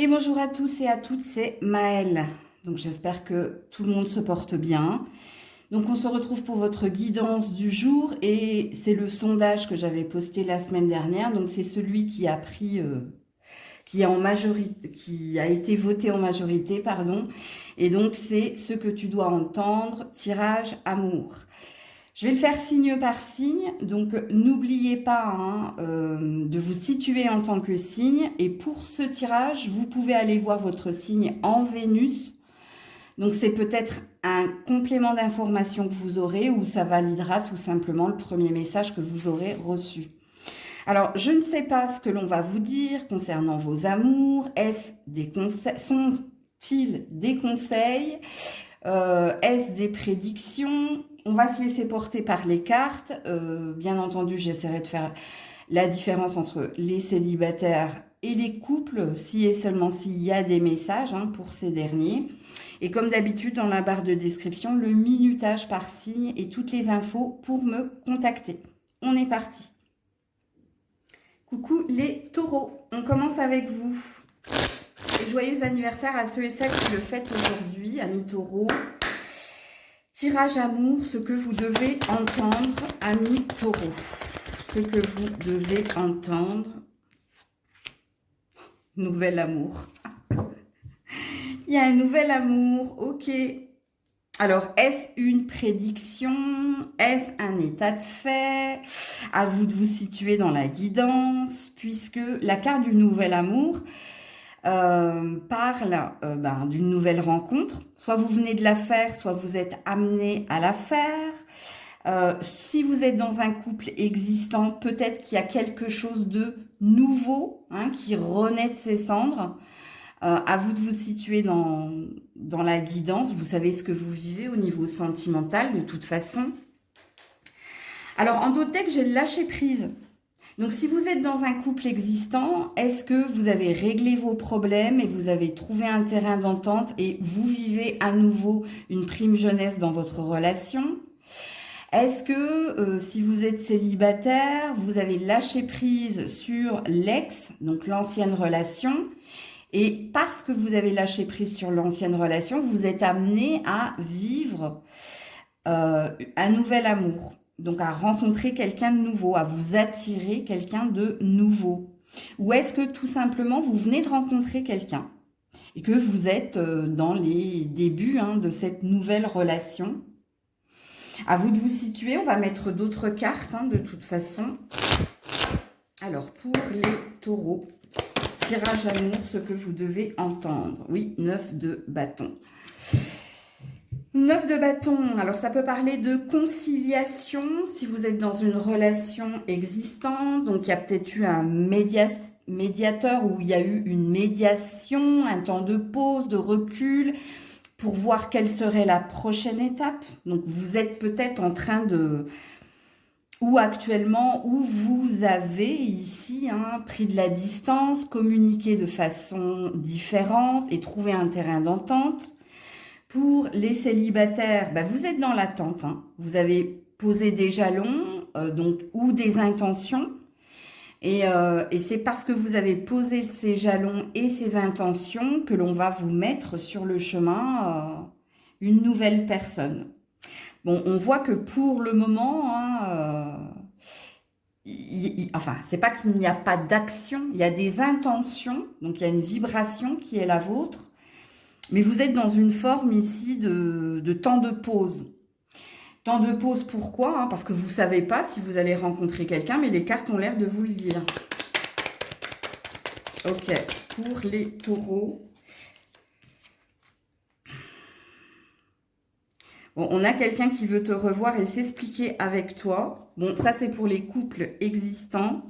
Et bonjour à tous et à toutes, c'est Maëlle. Donc j'espère que tout le monde se porte bien. Donc on se retrouve pour votre guidance du jour et c'est le sondage que j'avais posté la semaine dernière. Donc c'est celui qui a pris, qui est en majorité, qui a été voté en majorité, pardon. Et donc c'est ce que tu dois entendre, tirage amour. Je vais le faire signe par signe, donc n'oubliez pas de vous situer en tant que signe. Et pour ce tirage, vous pouvez aller voir votre signe en Vénus. Donc c'est peut-être un complément d'information que vous aurez ou ça validera tout simplement le premier message que vous aurez reçu. Alors, je ne sais pas ce que l'on va vous dire concernant vos amours. Est-ce des conseils? Sont-ils des conseils? Est-ce des prédictions? On va se laisser porter par les cartes. Bien entendu, j'essaierai de faire la différence entre les célibataires et les couples, si et seulement s'il y a des messages pour ces derniers. Et comme d'habitude, dans la barre de description, le minutage par signe et toutes les infos pour me contacter. On est parti. Coucou les taureaux, on commence avec vous. Et joyeux anniversaire à ceux et celles qui le fêtent aujourd'hui, amis taureaux. Tirage amour, ce que vous devez entendre, amis taureaux. Ce que vous devez entendre. Nouvel amour. Il y a un nouvel amour, ok. Alors, est-ce une prédiction? Est-ce un état de fait? À vous de vous situer dans la guidance, puisque la carte du nouvel amour parle d'une nouvelle rencontre. Soit vous venez de la faire, soit vous êtes amené à la faire. Si vous êtes dans un couple existant, peut-être qu'il y a quelque chose de nouveau qui renaît de ses cendres. À vous de vous situer dans la guidance. Vous savez ce que vous vivez au niveau sentimental, de toute façon. Alors, en d'autres decks, j'ai le lâcher prise. Donc, si vous êtes dans un couple existant, est-ce que vous avez réglé vos problèmes et vous avez trouvé un terrain d'entente et vous vivez à nouveau une prime jeunesse dans votre relation? Est-ce que si vous êtes célibataire, vous avez lâché prise sur l'ex, donc l'ancienne relation? Et parce que vous avez lâché prise sur l'ancienne relation, vous êtes amené à vivre un nouvel amour. Donc à rencontrer quelqu'un de nouveau, à vous attirer quelqu'un de nouveau. Ou est-ce que tout simplement vous venez de rencontrer quelqu'un et que vous êtes dans les débuts de cette nouvelle relation? À vous de vous situer, on va mettre d'autres cartes de toute façon. Alors pour les taureaux, tirage amour, ce que vous devez entendre. Oui, 9 de bâton. 9 de bâton, alors ça peut parler de conciliation si vous êtes dans une relation existante. Donc il y a peut-être eu un médiateur ou il y a eu une médiation, un temps de pause, de recul pour voir quelle serait la prochaine étape. Donc vous êtes peut-être en train de... ou actuellement, où vous avez ici pris de la distance, communiqué de façon différente et trouvé un terrain d'entente. Pour les célibataires, vous êtes dans l'attente. Vous avez posé des jalons ou des intentions. Et c'est parce que vous avez posé ces jalons et ces intentions que l'on va vous mettre sur le chemin une nouvelle personne. Bon, on voit que pour le moment, c'est pas qu'il n'y a pas d'action, il y a des intentions, donc il y a une vibration qui est la vôtre. Mais vous êtes dans une forme ici de temps de pause. Temps de pause, pourquoi? Parce que vous ne savez pas si vous allez rencontrer quelqu'un, mais les cartes ont l'air de vous le dire. Ok, pour les taureaux. Bon, on a quelqu'un qui veut te revoir et s'expliquer avec toi. Bon, ça c'est pour les couples existants.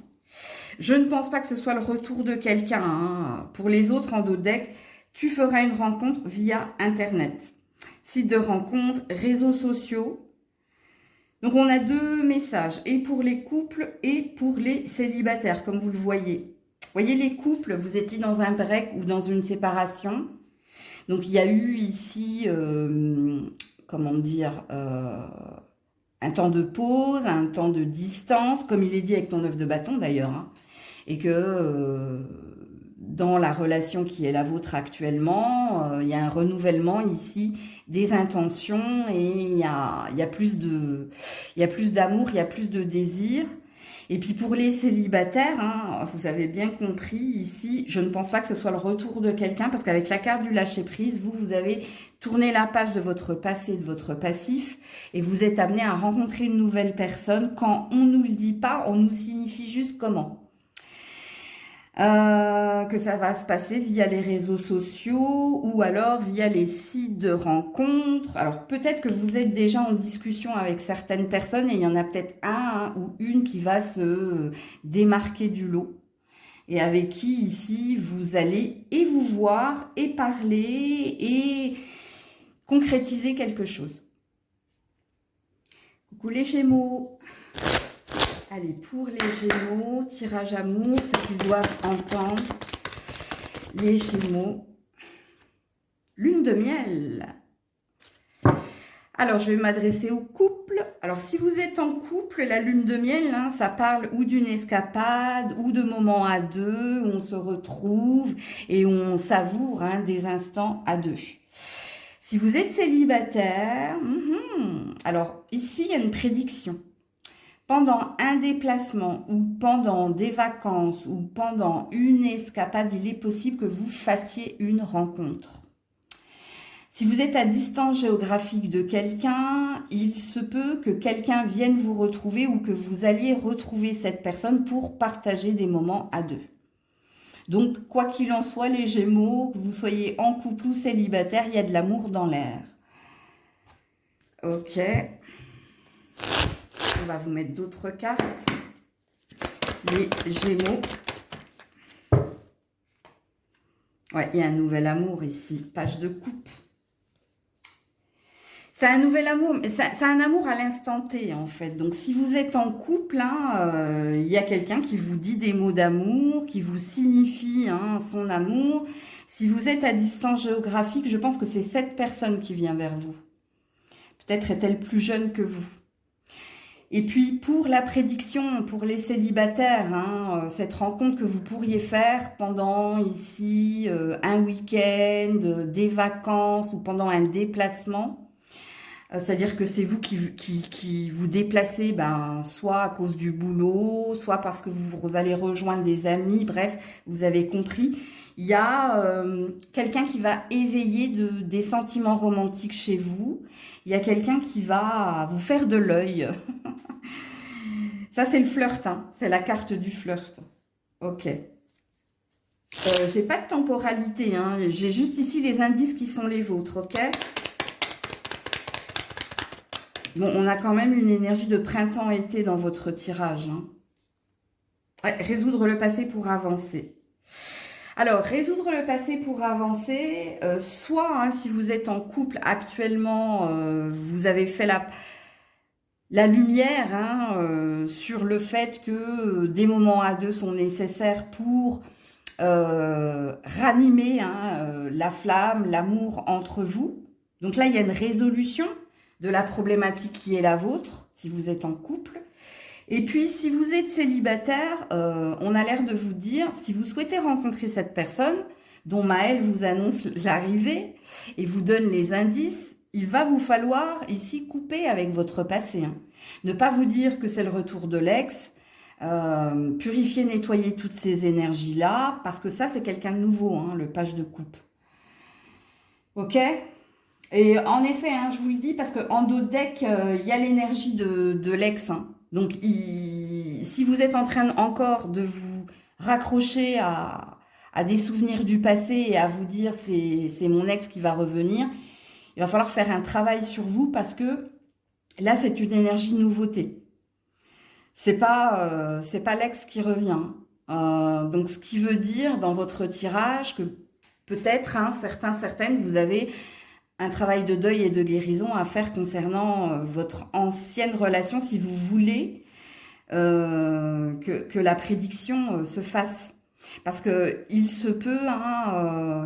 Je ne pense pas que ce soit le retour de quelqu'un. Pour les autres en dos de deck, tu feras une rencontre via Internet. Site de rencontre, réseaux sociaux. Donc, on a deux messages, et pour les couples et pour les célibataires, comme vous le voyez. Vous voyez, les couples, vous étiez dans un break ou dans une séparation. Donc, il y a eu ici, un temps de pause, un temps de distance, comme il est dit avec ton œuf de bâton d'ailleurs. Et que dans la relation qui est la vôtre actuellement. Il y a un renouvellement ici des intentions et il y a plus d'amour, il y a plus de désir. Et puis pour les célibataires, hein, vous avez bien compris ici, je ne pense pas que ce soit le retour de quelqu'un, parce qu'avec la carte du lâcher-prise, vous avez tourné la page de votre passé, de votre passif, et vous êtes amené à rencontrer une nouvelle personne. Quand on ne nous le dit pas, on nous signifie juste comment. Que ça va se passer via les réseaux sociaux ou alors via les sites de rencontres. Alors peut-être que vous êtes déjà en discussion avec certaines personnes et il y en a peut-être un ou une qui va se démarquer du lot et avec qui ici vous allez et vous voir et parler et concrétiser quelque chose. Coucou les Gémeaux. Allez, pour les Gémeaux, tirage amour, ce qu'ils doivent entendre. Les Gémeaux. Lune de miel. Alors, je vais m'adresser au couple. Alors, si vous êtes en couple, la lune de miel, hein, ça parle ou d'une escapade ou de moments à deux où on se retrouve et où on savoure des instants à deux. Si vous êtes célibataire, alors ici, il y a une prédiction. Pendant un déplacement ou pendant des vacances ou pendant une escapade, il est possible que vous fassiez une rencontre. Si vous êtes à distance géographique de quelqu'un, il se peut que quelqu'un vienne vous retrouver ou que vous alliez retrouver cette personne pour partager des moments à deux. Donc, quoi qu'il en soit, les Gémeaux, que vous soyez en couple ou célibataire, il y a de l'amour dans l'air. Ok. On va vous mettre d'autres cartes. Les Gémeaux. Ouais, il y a un nouvel amour ici. Page de coupe. C'est un nouvel amour, c'est un amour à l'instant T en fait. Donc si vous êtes en couple, il y a quelqu'un qui vous dit des mots d'amour, qui vous signifie son amour. Si vous êtes à distance géographique, je pense que c'est cette personne qui vient vers vous. Peut-être est-elle plus jeune que vous. Et puis pour la prédiction, pour les célibataires, cette rencontre que vous pourriez faire pendant ici un week-end, des vacances ou pendant un déplacement, c'est-à-dire que c'est vous qui vous déplacez, soit à cause du boulot, soit parce que vous allez rejoindre des amis, bref, vous avez compris. Il y a quelqu'un qui va éveiller des sentiments romantiques chez vous. Il y a quelqu'un qui va vous faire de l'œil. Ça, c'est le flirt, c'est la carte du flirt. Ok. J'ai pas de temporalité, j'ai juste ici les indices qui sont les vôtres, ok? Bon, on a quand même une énergie de printemps-été dans votre tirage. Ouais, résoudre le passé pour avancer. Alors, résoudre le passé pour avancer, soit si vous êtes en couple actuellement, vous avez fait la lumière sur le fait que des moments à deux sont nécessaires pour ranimer la flamme, l'amour entre vous. Donc là, il y a une résolution de la problématique qui est la vôtre, si vous êtes en couple. Et puis, si vous êtes célibataire, on a l'air de vous dire, si vous souhaitez rencontrer cette personne, dont Maëlle vous annonce l'arrivée et vous donne les indices, il va vous falloir ici couper avec votre passé. Ne pas vous dire que c'est le retour de l'ex, purifier, nettoyer toutes ces énergies-là, parce que ça, c'est quelqu'un de nouveau, le page de coupe. Ok ? Et en effet, je vous le dis, parce qu'en dos de deck, il y a l'énergie de l'ex. Donc, si vous êtes en train encore de vous raccrocher à des souvenirs du passé et à vous dire c'est mon ex qui va revenir, il va falloir faire un travail sur vous parce que là, c'est une énergie nouveauté. C'est pas l'ex qui revient. Donc, ce qui veut dire dans votre tirage que peut-être, certaines, vous avez un travail de deuil et de guérison à faire concernant votre ancienne relation si vous voulez que la prédiction se fasse. Parce que il se peut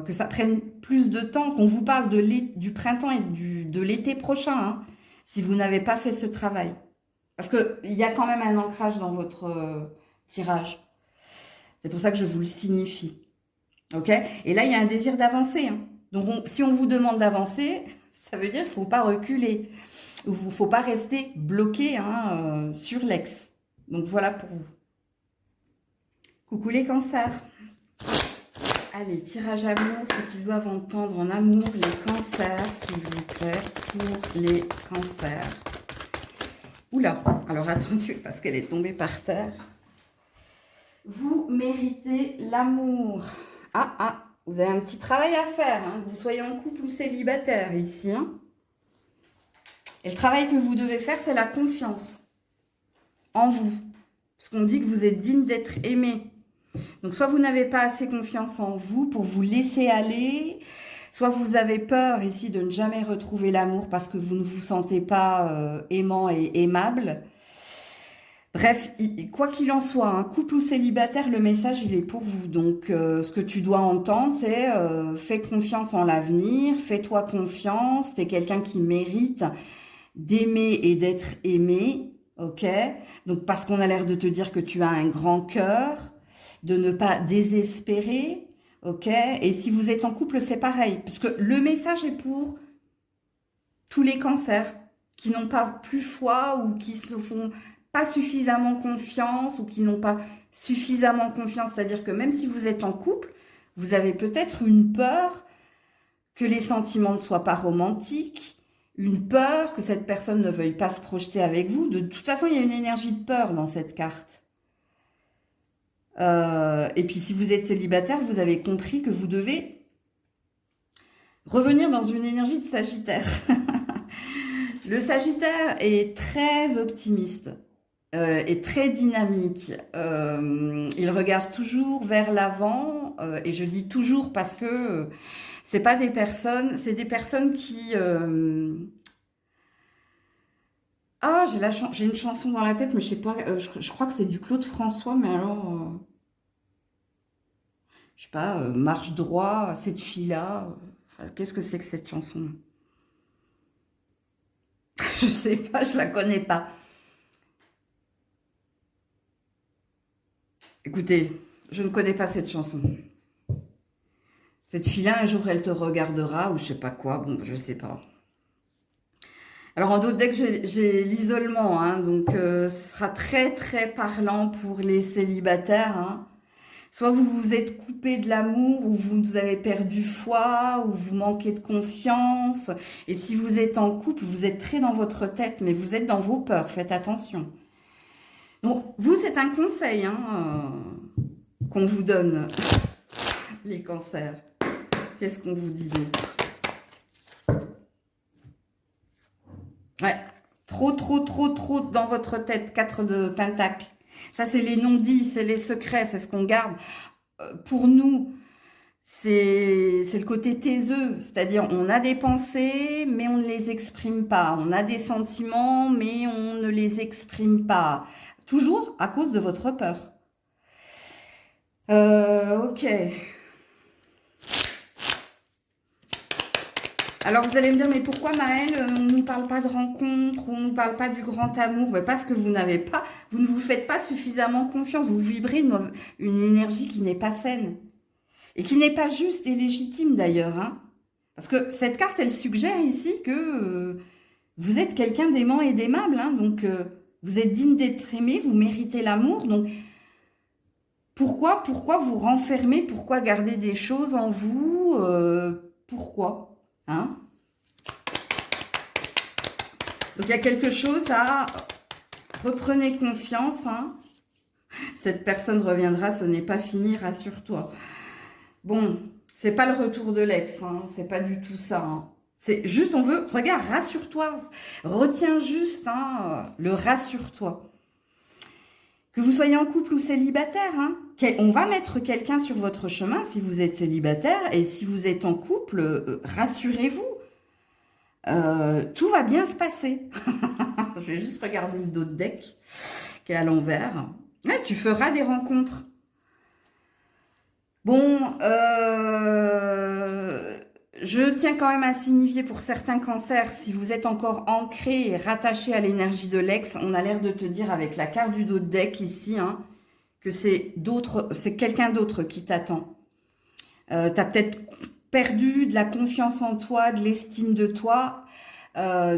que ça prenne plus de temps, qu'on vous parle du printemps et de l'été prochain, si vous n'avez pas fait ce travail. Parce qu'il y a quand même un ancrage dans votre tirage. C'est pour ça que je vous le signifie. Ok? Et là, il y a un désir d'avancer, hein. Donc, si on vous demande d'avancer, ça veut dire qu'il ne faut pas reculer. Il ne faut pas rester bloqué, hein, sur l'ex. Donc, voilà pour vous. Coucou les cancers. Allez, tirage amour, ceux qui doivent entendre en amour, les cancers, s'il vous plaît, pour les cancers. Oula, alors attendez, parce qu'elle est tombée par terre. Vous méritez l'amour. Ah, vous avez un petit travail à faire, hein, que vous soyez en couple ou célibataire ici. Hein. Et le travail que vous devez faire, c'est la confiance en vous. Parce qu'on dit que vous êtes digne d'être aimé. Donc, soit vous n'avez pas assez confiance en vous pour vous laisser aller, soit vous avez peur ici de ne jamais retrouver l'amour parce que vous ne vous sentez pas aimant et aimable. Bref, quoi qu'il en soit, un couple ou célibataire, le message, il est pour vous. Donc, ce que tu dois entendre, c'est fais confiance en l'avenir, fais-toi confiance, t'es quelqu'un qui mérite d'aimer et d'être aimé, ok? Donc, parce qu'on a l'air de te dire que tu as un grand cœur, de ne pas désespérer, ok? Et si vous êtes en couple, c'est pareil, parce que le message est pour tous les cancers qui n'ont pas plus foi ou qui se font pas suffisamment confiance ou qui n'ont pas suffisamment confiance. C'est-à-dire que même si vous êtes en couple, vous avez peut-être une peur que les sentiments ne soient pas romantiques, une peur que cette personne ne veuille pas se projeter avec vous. De toute façon, il y a une énergie de peur dans cette carte. Et puis si vous êtes célibataire, vous avez compris que vous devez revenir dans une énergie de Sagittaire. Le Sagittaire est très optimiste et très dynamique. Il regarde toujours vers l'avant et je dis toujours parce que c'est pas des personnes, c'est des personnes qui ah, j'ai une chanson dans la tête, mais je sais pas, je crois que c'est du Claude François, mais alors, je sais pas, marche droit, cette fille-là, enfin, qu'est-ce que c'est que cette chanson? Je sais pas, je la connais pas. Écoutez, je ne connais pas cette chanson. Cette fille-là, un jour, elle te regardera, ou je sais pas quoi, bon, je sais pas. Alors en d'autres decks, j'ai l'isolement, hein, donc ce sera très très parlant pour les célibataires. Hein. Soit vous vous êtes coupé de l'amour, ou vous avez perdu foi, ou vous manquez de confiance. Et si vous êtes en couple, vous êtes très dans votre tête, mais vous êtes dans vos peurs, faites attention. Donc vous, c'est un conseil hein, qu'on vous donne, les cancers. Qu'est-ce qu'on vous dit d'autre? Ouais, trop dans votre tête, 4 de pentacles. Ça, c'est les non-dits, c'est les secrets, c'est ce qu'on garde. Pour nous, c'est le côté taiseux, c'est-à-dire on a des pensées, mais on ne les exprime pas. On a des sentiments, mais on ne les exprime pas. Toujours à cause de votre peur. Ok. Alors vous allez me dire, mais pourquoi Maëlle, on ne nous parle pas de rencontre, on ne nous parle pas du grand amour? Mais parce que vous n'avez pas, vous ne vous faites pas suffisamment confiance, vous vibrez une énergie qui n'est pas saine. Et qui n'est pas juste et légitime d'ailleurs. Hein. Parce que cette carte, elle suggère ici que vous êtes quelqu'un d'aimant et d'aimable. Hein, donc vous êtes digne d'être aimé, vous méritez l'amour. Donc pourquoi vous renfermer? Pourquoi garder des choses en vous? Pourquoi hein? Donc il y a quelque chose à... Reprenez confiance. Hein. Cette personne reviendra, ce n'est pas fini, rassure-toi. Bon, c'est pas le retour de l'ex, hein, c'est pas du tout ça. Hein. C'est juste, on veut, regarde, rassure-toi. Retiens juste le rassure-toi. Que vous soyez en couple ou célibataire, hein, on va mettre quelqu'un sur votre chemin si vous êtes célibataire. Et si vous êtes en couple, rassurez-vous. Tout va bien se passer. Je vais juste regarder le dos de deck qui est à l'envers. Ouais, tu feras des rencontres. Bon, je tiens quand même à signifier pour certains cancers, si vous êtes encore ancré et rattaché à l'énergie de l'ex, on a l'air de te dire avec la carte du dos de deck ici, hein, que c'est quelqu'un d'autre qui t'attend. Tu as peut-être perdu de la confiance en toi, de l'estime de toi,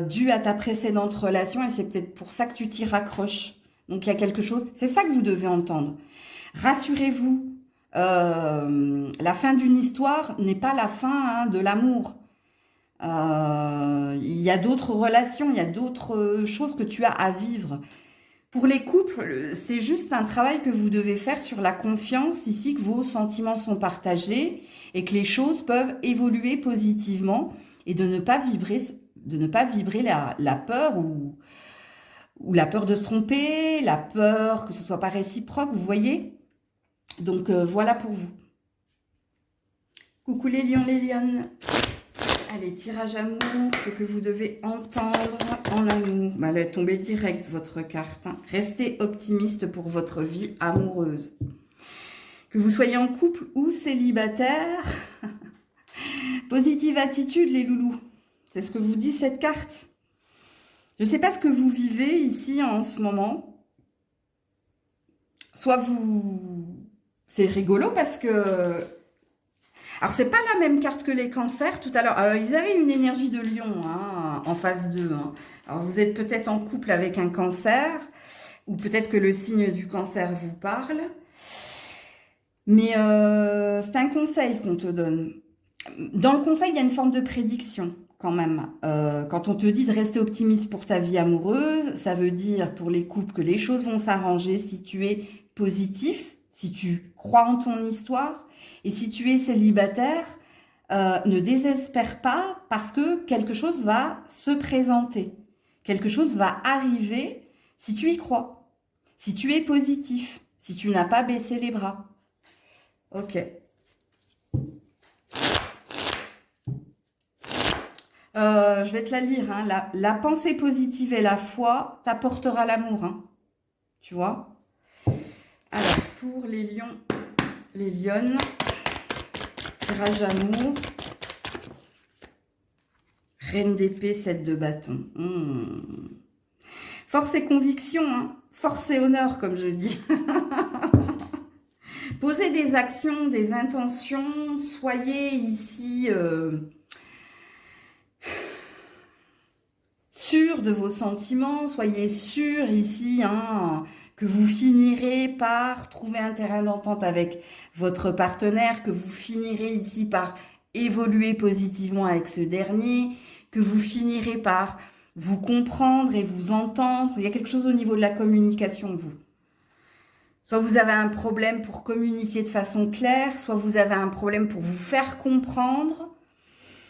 due à ta précédente relation, et c'est peut-être pour ça que tu t'y raccroches. Donc il y a quelque chose, c'est ça que vous devez entendre. Rassurez-vous, la fin d'une histoire n'est pas la fin de l'amour. Il y a d'autres relations, il y a d'autres choses que tu as à vivre. Pour les couples, c'est juste un travail que vous devez faire sur la confiance, ici que vos sentiments sont partagés et que les choses peuvent évoluer positivement et de ne pas vibrer la peur ou la peur de se tromper, la peur que ce soit pas réciproque, vous voyez? Donc voilà pour vous. Coucou les lions, les lionnes. Allez, tirage amour, ce que vous devez entendre en amour. Bah, elle est tombée direct, votre carte. Hein. Restez optimiste pour votre vie amoureuse. Que vous soyez en couple ou célibataire. Positive attitude, les loulous. C'est ce que vous dit cette carte. Je ne sais pas ce que vous vivez ici en ce moment. Soit vous... C'est rigolo parce que... Alors, c'est pas la même carte que les cancers tout à l'heure. Alors, ils avaient une énergie de lion hein, en phase 2. Hein. Alors, vous êtes peut-être en couple avec un cancer, ou peut-être que le signe du cancer vous parle. Mais c'est un conseil qu'on te donne. Dans le conseil, il y a une forme de prédiction quand même. Quand on te dit de rester optimiste pour ta vie amoureuse, ça veut dire pour les couples que les choses vont s'arranger si tu es positif, si tu crois en ton histoire, et si tu es célibataire, ne désespère pas parce que quelque chose va se présenter. Quelque chose va arriver si tu y crois, si tu es positif, si tu n'as pas baissé les bras. Ok. Je vais te la lire. Hein. La pensée positive et la foi t'apportera l'amour. Hein. Tu vois? Alors, pour les lions, les lionnes, tirage amour, reine d'épée, 7 de bâton. Force et conviction, hein. Force et honneur, comme je dis. Posez des actions, des intentions, soyez ici sûr de vos sentiments, soyez sûr ici hein, que vous finirez par trouver un terrain d'entente avec votre partenaire, que vous finirez ici par évoluer positivement avec ce dernier, que vous finirez par vous comprendre et vous entendre. Il y a quelque chose au niveau de la communication, vous. Soit vous avez un problème pour communiquer de façon claire, soit vous avez un problème pour vous faire comprendre.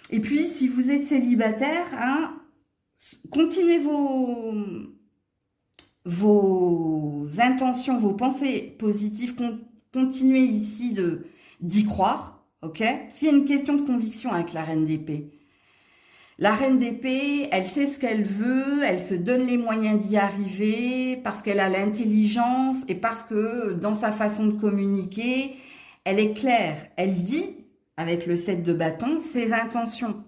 Et puis, si vous êtes célibataire, hein, continuez vos intentions, vos pensées positives, continuez ici d'y croire, ok? Parce qu'il y a une question de conviction avec la reine d'épée. La reine d'épée, elle sait ce qu'elle veut, elle se donne les moyens d'y arriver parce qu'elle a l'intelligence et parce que dans sa façon de communiquer, elle est claire. Elle dit, avec le 7 de bâton, ses intentions.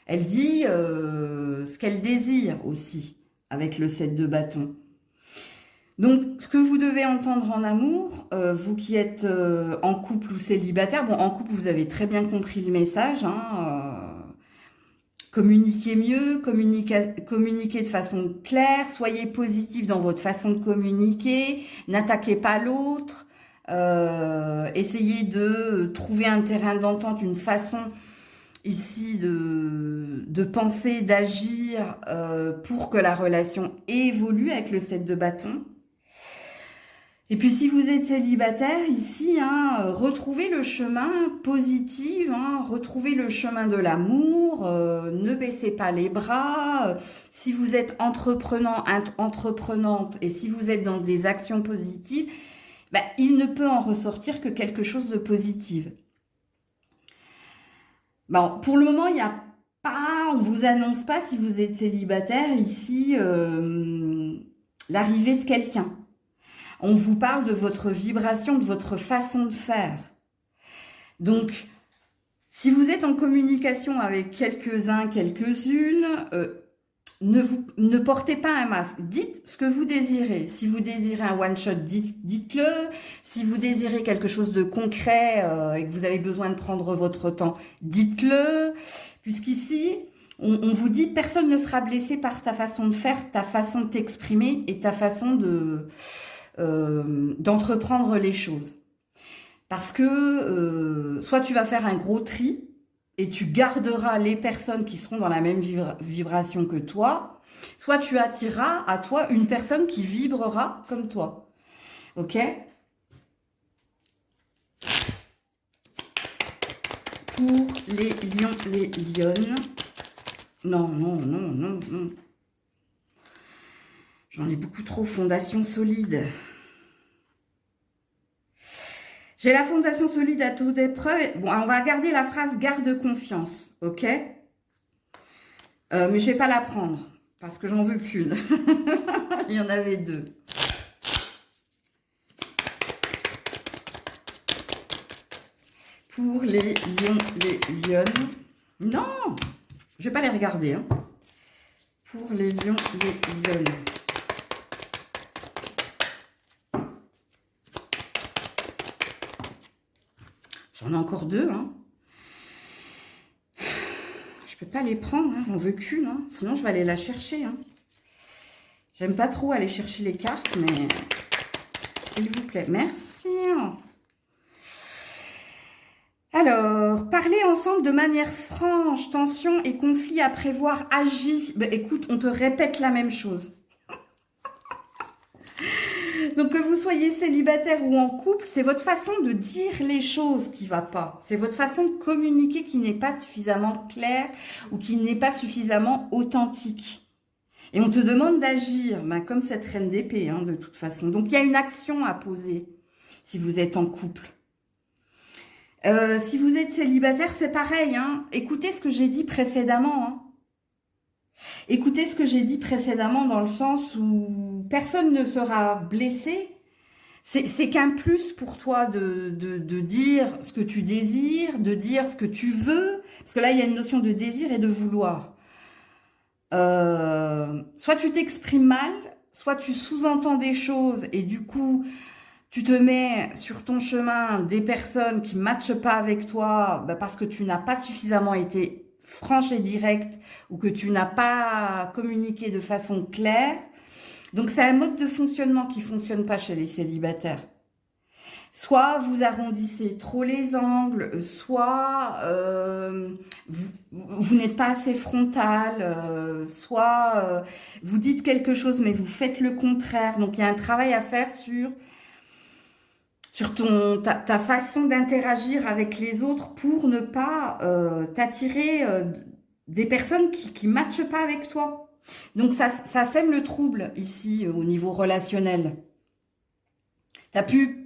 Elle dit ce qu'elle désire aussi, avec le 7 de bâton. Donc, ce que vous devez entendre en amour, vous qui êtes en couple ou célibataire, bon, en couple, vous avez très bien compris le message, hein, communiquez mieux, communiquez de façon claire, soyez positif dans votre façon de communiquer, n'attaquez pas l'autre, essayez de trouver un terrain d'entente, une façon ici de penser, d'agir pour que la relation évolue avec le 7 de bâton. Et puis si vous êtes célibataire ici, hein, retrouvez le chemin positif, hein, retrouvez le chemin de l'amour, ne baissez pas les bras. Si vous êtes entreprenante et si vous êtes dans des actions positives, ben, il ne peut en ressortir que quelque chose de positif. Bon, pour le moment, il n'y a pas, on ne vous annonce pas si vous êtes célibataire ici l'arrivée de quelqu'un. On vous parle de votre vibration, de votre façon de faire. Donc, si vous êtes en communication avec quelques-uns, quelques-unes, ne portez pas un masque. Dites ce que vous désirez. Si vous désirez un one-shot, dites-le. Si vous désirez quelque chose de concret et que vous avez besoin de prendre votre temps, dites-le. Puisqu'ici, on vous dit, personne ne sera blessé par ta façon de faire, ta façon de t'exprimer et ta façon d'entreprendre les choses. Parce que soit tu vas faire un gros tri, et tu garderas les personnes qui seront dans la même vibration que toi, soit tu attireras à toi une personne qui vibrera comme toi. Ok? Pour les lions, les lionnes. Non, non, non, non, non. J'en ai beaucoup trop. Fondation solide. J'ai la fondation solide à toute épreuve. Bon, on va garder la phrase garde confiance, ok? Mais je vais pas la prendre parce que j'en veux qu'une. Il y en avait deux. Pour les lions, les lionnes. Non, je vais pas les regarder. Hein. Pour les lions, les lionnes. J'en ai encore deux, hein. Je peux pas les prendre, hein. J'en veux qu'une, hein. Sinon je vais aller la chercher. Hein. J'aime pas trop aller chercher les cartes, mais s'il vous plaît, merci. Alors, parler ensemble de manière franche, tension et conflit à prévoir, agis. Ben, écoute, on te répète la même chose. Donc, que vous soyez célibataire ou en couple, c'est votre façon de dire les choses qui ne va pas. C'est votre façon de communiquer qui n'est pas suffisamment claire ou qui n'est pas suffisamment authentique. Et on te demande d'agir, ben, comme cette reine d'épée, hein, de toute façon. Donc, il y a une action à poser si vous êtes en couple. Si vous êtes célibataire, c'est pareil. Hein. Écoutez ce que j'ai dit précédemment. Hein. Écoutez ce que j'ai dit précédemment dans le sens où personne ne sera blessé. C'est qu'un plus pour toi de dire ce que tu désires, de dire ce que tu veux. Parce que là, il y a une notion de désir et de vouloir. Soit tu t'exprimes mal, soit tu sous-entends des choses et du coup, tu te mets sur ton chemin des personnes qui ne matchent pas avec toi parce que tu n'as pas suffisamment été franche et directe ou que tu n'as pas communiqué de façon claire. Donc, c'est un mode de fonctionnement qui ne fonctionne pas chez les célibataires. Soit vous arrondissez trop les angles, soit vous n'êtes pas assez frontal, soit vous dites quelque chose mais vous faites le contraire. Donc, il y a un travail à faire sur ta façon d'interagir avec les autres pour ne pas t'attirer des personnes qui ne matchent pas avec toi. Donc, ça sème le trouble ici au niveau relationnel. Tu as pu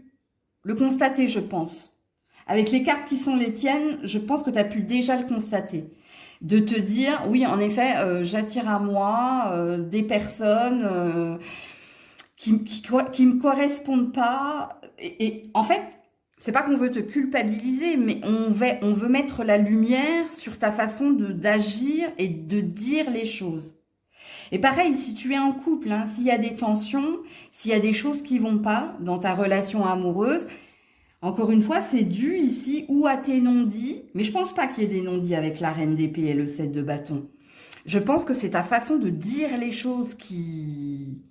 le constater, je pense. Avec les cartes qui sont les tiennes, je pense que tu as pu déjà le constater. De te dire, oui, en effet, j'attire à moi des personnes qui me correspondent pas. Et en fait, c'est pas qu'on veut te culpabiliser, mais on veut mettre la lumière sur ta façon d'agir et de dire les choses. Et pareil, si tu es en couple, hein, s'il y a des tensions, s'il y a des choses qui vont pas dans ta relation amoureuse, encore une fois, c'est dû ici ou à tes non-dits, mais je pense pas qu'il y ait des non-dits avec la reine d'épée et le 7 de bâton. Je pense que c'est ta façon de dire les choses qui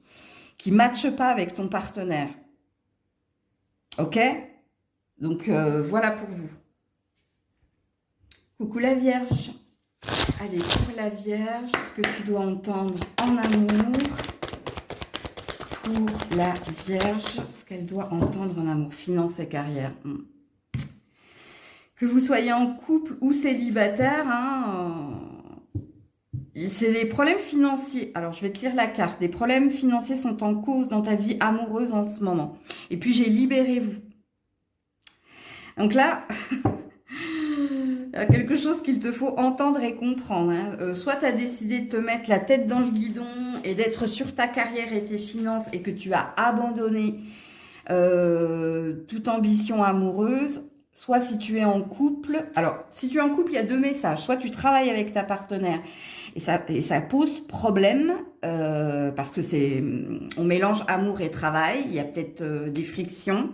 matchent pas avec ton partenaire. Ok? Donc, voilà pour vous. Coucou la Vierge. Allez, pour la Vierge, ce que tu dois entendre en amour. Pour la Vierge, ce qu'elle doit entendre en amour, finance et carrière. Que vous soyez en couple ou célibataire, hein, c'est des problèmes financiers. Alors, je vais te lire la carte. Des problèmes financiers sont en cause dans ta vie amoureuse en ce moment. Et puis, j'ai libéré vous. Donc là... Il y a quelque chose qu'il te faut entendre et comprendre. Hein. Soit tu as décidé de te mettre la tête dans le guidon et d'être sur ta carrière et tes finances et que tu as abandonné toute ambition amoureuse. soit si tu es en couple, alors si tu es en couple, il y a deux messages. Soit tu travailles avec ta partenaire et ça pose problème parce que on mélange amour et travail. Il y a peut-être des frictions.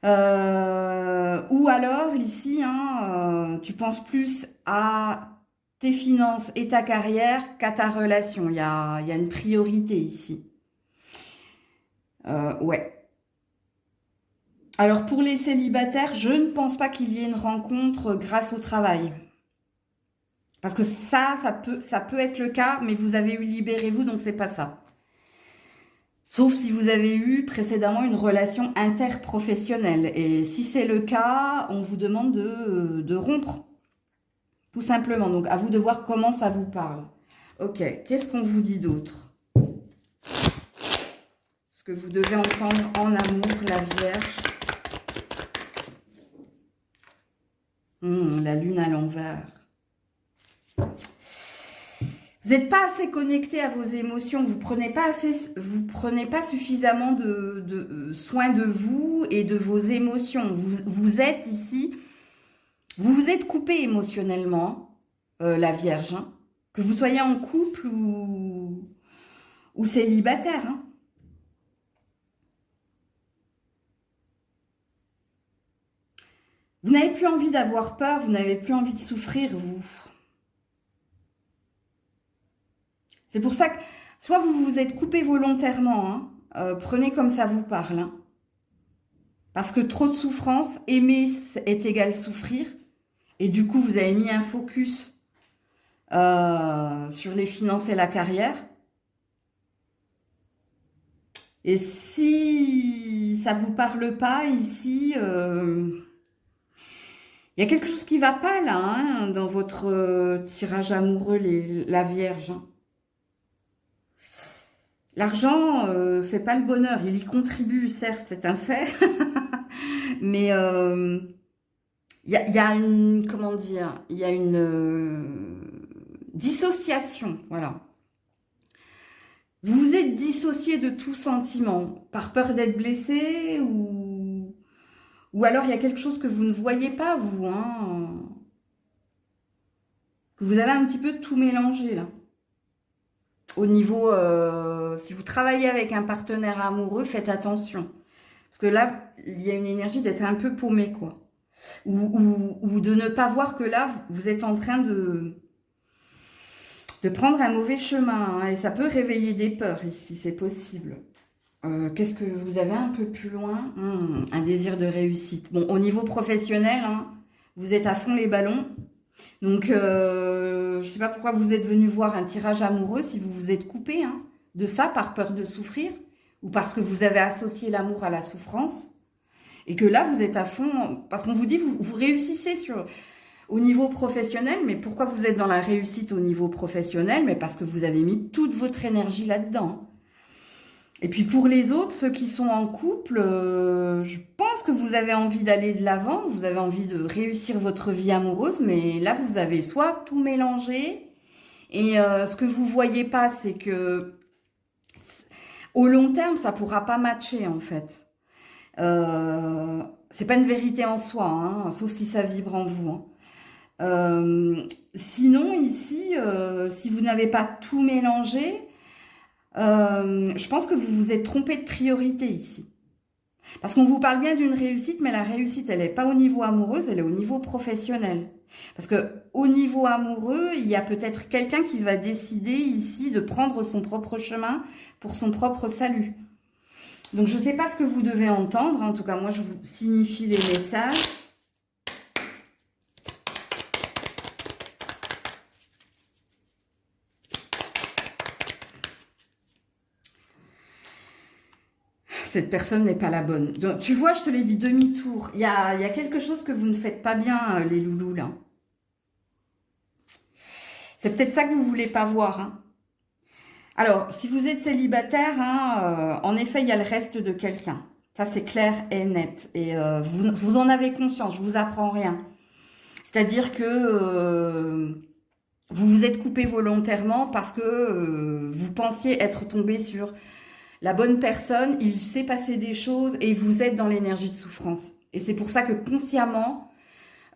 Ou alors ici, hein, tu penses plus à tes finances et ta carrière qu'à ta relation. Il y a une priorité ici. Ouais. Alors pour les célibataires, je ne pense pas qu'il y ait une rencontre grâce au travail. Parce que ça peut être le cas, mais vous avez eu libérez-vous, donc c'est pas ça. Sauf si vous avez eu précédemment une relation interprofessionnelle. Et si c'est le cas, on vous demande de rompre, tout simplement. Donc à vous de voir comment ça vous parle. Ok, qu'est-ce qu'on vous dit d'autre? Ce que vous devez entendre en amour, la Vierge. La lune à l'envers. Vous n'êtes pas assez connecté à vos émotions, vous prenez pas suffisamment de soin de vous et de vos émotions. Vous êtes ici, vous vous êtes coupé émotionnellement, la Vierge, hein. Que vous soyez en couple ou célibataire, hein. Vous n'avez plus envie d'avoir peur, vous n'avez plus envie de souffrir, vous. C'est pour ça que, soit vous vous êtes coupé volontairement, hein, prenez comme ça vous parle, hein, parce que trop de souffrance, aimer est égal souffrir, et du coup vous avez mis un focus sur les finances et la carrière. Et si ça vous parle pas ici, il y a quelque chose qui va pas là, hein, dans votre tirage amoureux, la Vierge, hein. L'argent fait pas le bonheur, il y contribue, certes, c'est un fait, mais y a une, comment dire, il y a une dissociation, voilà. Vous vous êtes dissocié de tout sentiment, par peur d'être blessé, ou alors il y a quelque chose que vous ne voyez pas, vous, hein, que vous avez un petit peu tout mélangé, là. Au niveau, si vous travaillez avec un partenaire amoureux, faites attention. Parce que là, il y a une énergie d'être un peu paumé, quoi. Ou de ne pas voir que là, vous êtes en train de prendre un mauvais chemin, hein, et ça peut réveiller des peurs ici, c'est possible. Qu'est-ce que vous avez un peu plus loin? Un désir de réussite. Bon, au niveau professionnel, hein, vous êtes à fond les ballons. Donc, je ne sais pas pourquoi vous êtes venu voir un tirage amoureux si vous vous êtes coupé, hein, de ça par peur de souffrir ou parce que vous avez associé l'amour à la souffrance et que là, vous êtes à fond parce qu'on vous dit vous réussissez au niveau professionnel, mais pourquoi vous êtes dans la réussite au niveau professionnel? Mais parce que vous avez mis toute votre énergie là-dedans. Et puis pour les autres, ceux qui sont en couple, je pense que vous avez envie d'aller de l'avant, vous avez envie de réussir votre vie amoureuse, mais là vous avez soit tout mélangé, et ce que vous voyez pas, c'est que au long terme, ça pourra pas matcher en fait. C'est pas une vérité en soi, hein, sauf si ça vibre en vous, hein. Sinon ici, si vous n'avez pas tout mélangé, je pense que vous vous êtes trompé de priorité ici. Parce qu'on vous parle bien d'une réussite, mais la réussite, elle n'est pas au niveau amoureux, elle est au niveau professionnel. Parce que au niveau amoureux, il y a peut-être quelqu'un qui va décider ici de prendre son propre chemin pour son propre salut. Donc je ne sais pas ce que vous devez entendre, en tout cas moi je vous signifie les messages. Cette personne n'est pas la bonne. Donc, tu vois, je te l'ai dit, demi-tour. Il y a quelque chose que vous ne faites pas bien, les loulous, là. C'est peut-être ça que vous ne voulez pas voir, hein. Alors, si vous êtes célibataire, hein, en effet, il y a le reste de quelqu'un. Ça, c'est clair et net. Et vous en avez conscience, je ne vous apprends rien. C'est-à-dire que vous vous êtes coupé volontairement parce que vous pensiez être tombé sur la bonne personne, il s'est passé des choses et vous êtes dans l'énergie de souffrance. Et c'est pour ça que consciemment,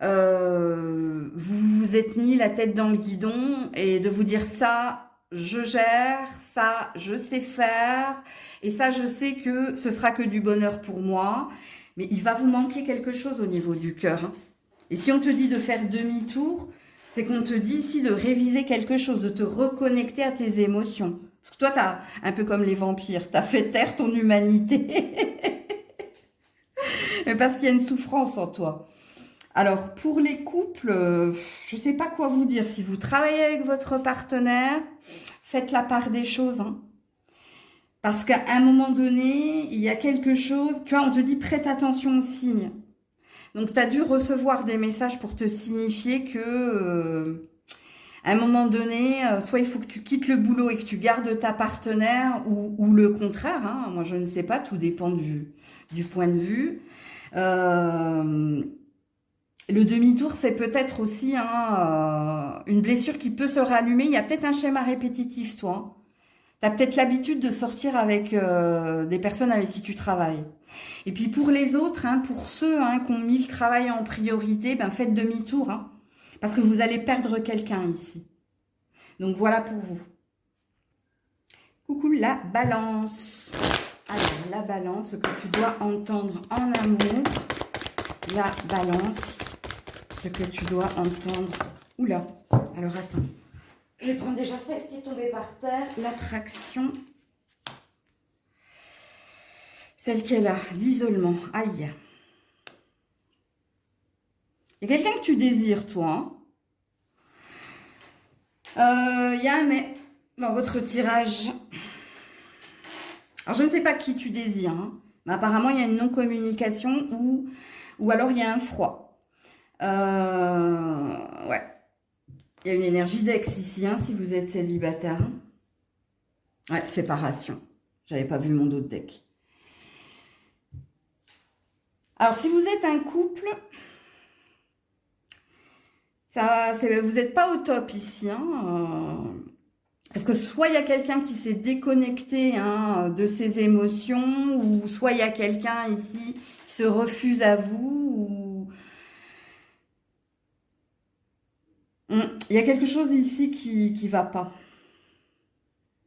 vous vous êtes mis la tête dans le guidon et de vous dire ça, je gère, ça, je sais faire, et ça, je sais que ce sera que du bonheur pour moi, mais il va vous manquer quelque chose au niveau du cœur, hein. Et si on te dit de faire demi-tour, c'est qu'on te dit ici de réviser quelque chose, de te reconnecter à tes émotions. Parce que toi, t'as, un peu comme les vampires, t'as fait taire ton humanité. Mais parce qu'il y a une souffrance en toi. Alors, pour les couples, je ne sais pas quoi vous dire. Si vous travaillez avec votre partenaire, faites la part des choses, hein. Parce qu'à un moment donné, il y a quelque chose, tu vois, on te dit prête attention aux signes. Donc, tu as dû recevoir des messages pour te signifier que, à un moment donné, soit il faut que tu quittes le boulot et que tu gardes ta partenaire, ou le contraire, hein. Moi, je ne sais pas, tout dépend du point de vue. Le demi-tour, c'est peut-être aussi une blessure qui peut se rallumer. Il y a peut-être un schéma répétitif, toi. Tu as peut-être l'habitude de sortir avec des personnes avec qui tu travailles. Et puis pour les autres, hein, pour ceux qui ont mis le travail en priorité, ben faites demi-tour, hein, parce que vous allez perdre quelqu'un ici. Donc voilà pour vous. Coucou la balance. Alors la balance que tu dois entendre en amour. La balance. Ce que tu dois entendre. Oula, alors attends. Je vais prendre déjà celle qui est tombée par terre. L'attraction. Celle qui est là, l'isolement. Aïe. Il y a quelqu'un que tu désires, toi. Il y a un mais dans votre tirage. Alors, je ne sais pas qui tu désires, hein, mais apparemment, il y a une non-communication ou alors il y a un froid. Ouais. Il y a une énergie d'ex ici, hein, si vous êtes célibataire. Ouais, séparation. J'avais pas vu mon autre deck. Alors, si vous êtes un couple, vous n'êtes pas au top ici, hein, parce que soit il y a quelqu'un qui s'est déconnecté, hein, de ses émotions, ou soit il y a quelqu'un ici qui se refuse à vous, il y a quelque chose ici qui va pas.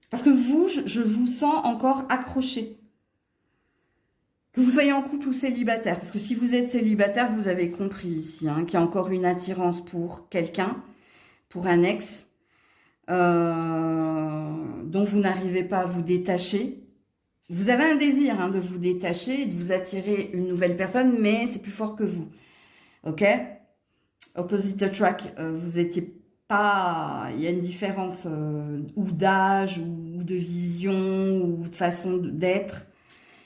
Parce que vous, je vous sens encore accroché. Que vous soyez en couple ou célibataire. Parce que si vous êtes célibataire, vous avez compris ici, hein, qu'il y a encore une attirance pour quelqu'un, pour un ex, dont vous n'arrivez pas à vous détacher. Vous avez un désir, hein, de vous détacher, de vous attirer une nouvelle personne, mais c'est plus fort que vous. Ok? Opposite attract, vous étiez pas... Il y a une différence ou d'âge, ou de vision, ou de façon d'être,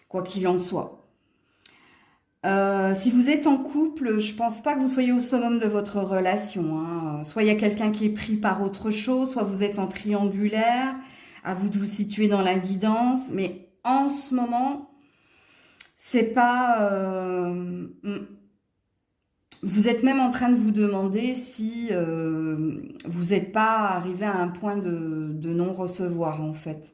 quoi qu'il en soit. Si vous êtes en couple, je pense pas que vous soyez au summum de votre relation, hein. Soit il y a quelqu'un qui est pris par autre chose, soit vous êtes en triangulaire, à vous de vous situer dans la guidance, mais en ce moment, c'est pas... vous êtes même en train de vous demander si vous n'êtes pas arrivé à un point de non-recevoir, en fait.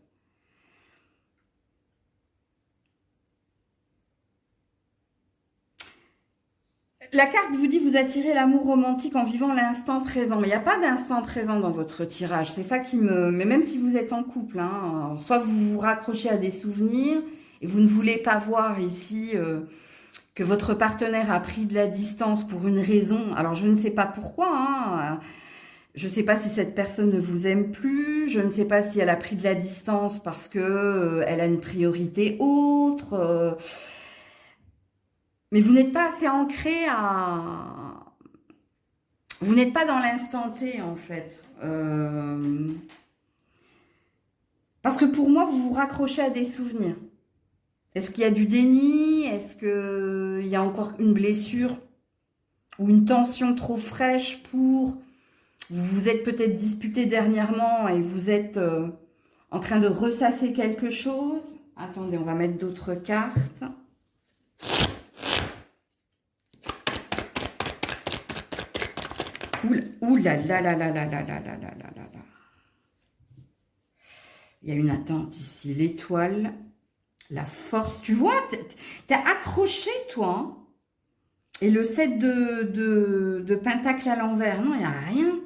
La carte vous dit vous attirez l'amour romantique en vivant l'instant présent. Mais il n'y a pas d'instant présent dans votre tirage. C'est ça qui me... Mais même si vous êtes en couple, hein, soit vous vous raccrochez à des souvenirs et vous ne voulez pas voir ici que votre partenaire a pris de la distance pour une raison. Alors je ne sais pas pourquoi, hein. Je ne sais pas si cette personne ne vous aime plus. Je ne sais pas si elle a pris de la distance parce que elle a une priorité autre. Mais vous n'êtes pas assez ancré à... Vous n'êtes pas dans l'instant T, en fait. Parce que pour moi, vous vous raccrochez à des souvenirs. Est-ce qu'il y a du déni? Est-ce qu'il y a encore une blessure ou une tension trop fraîche pour... Vous vous êtes peut-être disputé dernièrement et vous êtes en train de ressasser quelque chose. Attendez, on va mettre d'autres cartes. Ouh là là là là là là là là là là là là. Il y a une attente ici. L'étoile, la force. Tu vois, t'es accroché, toi, hein. Et le 7 de pentacle à l'envers, non, il n'y a rien.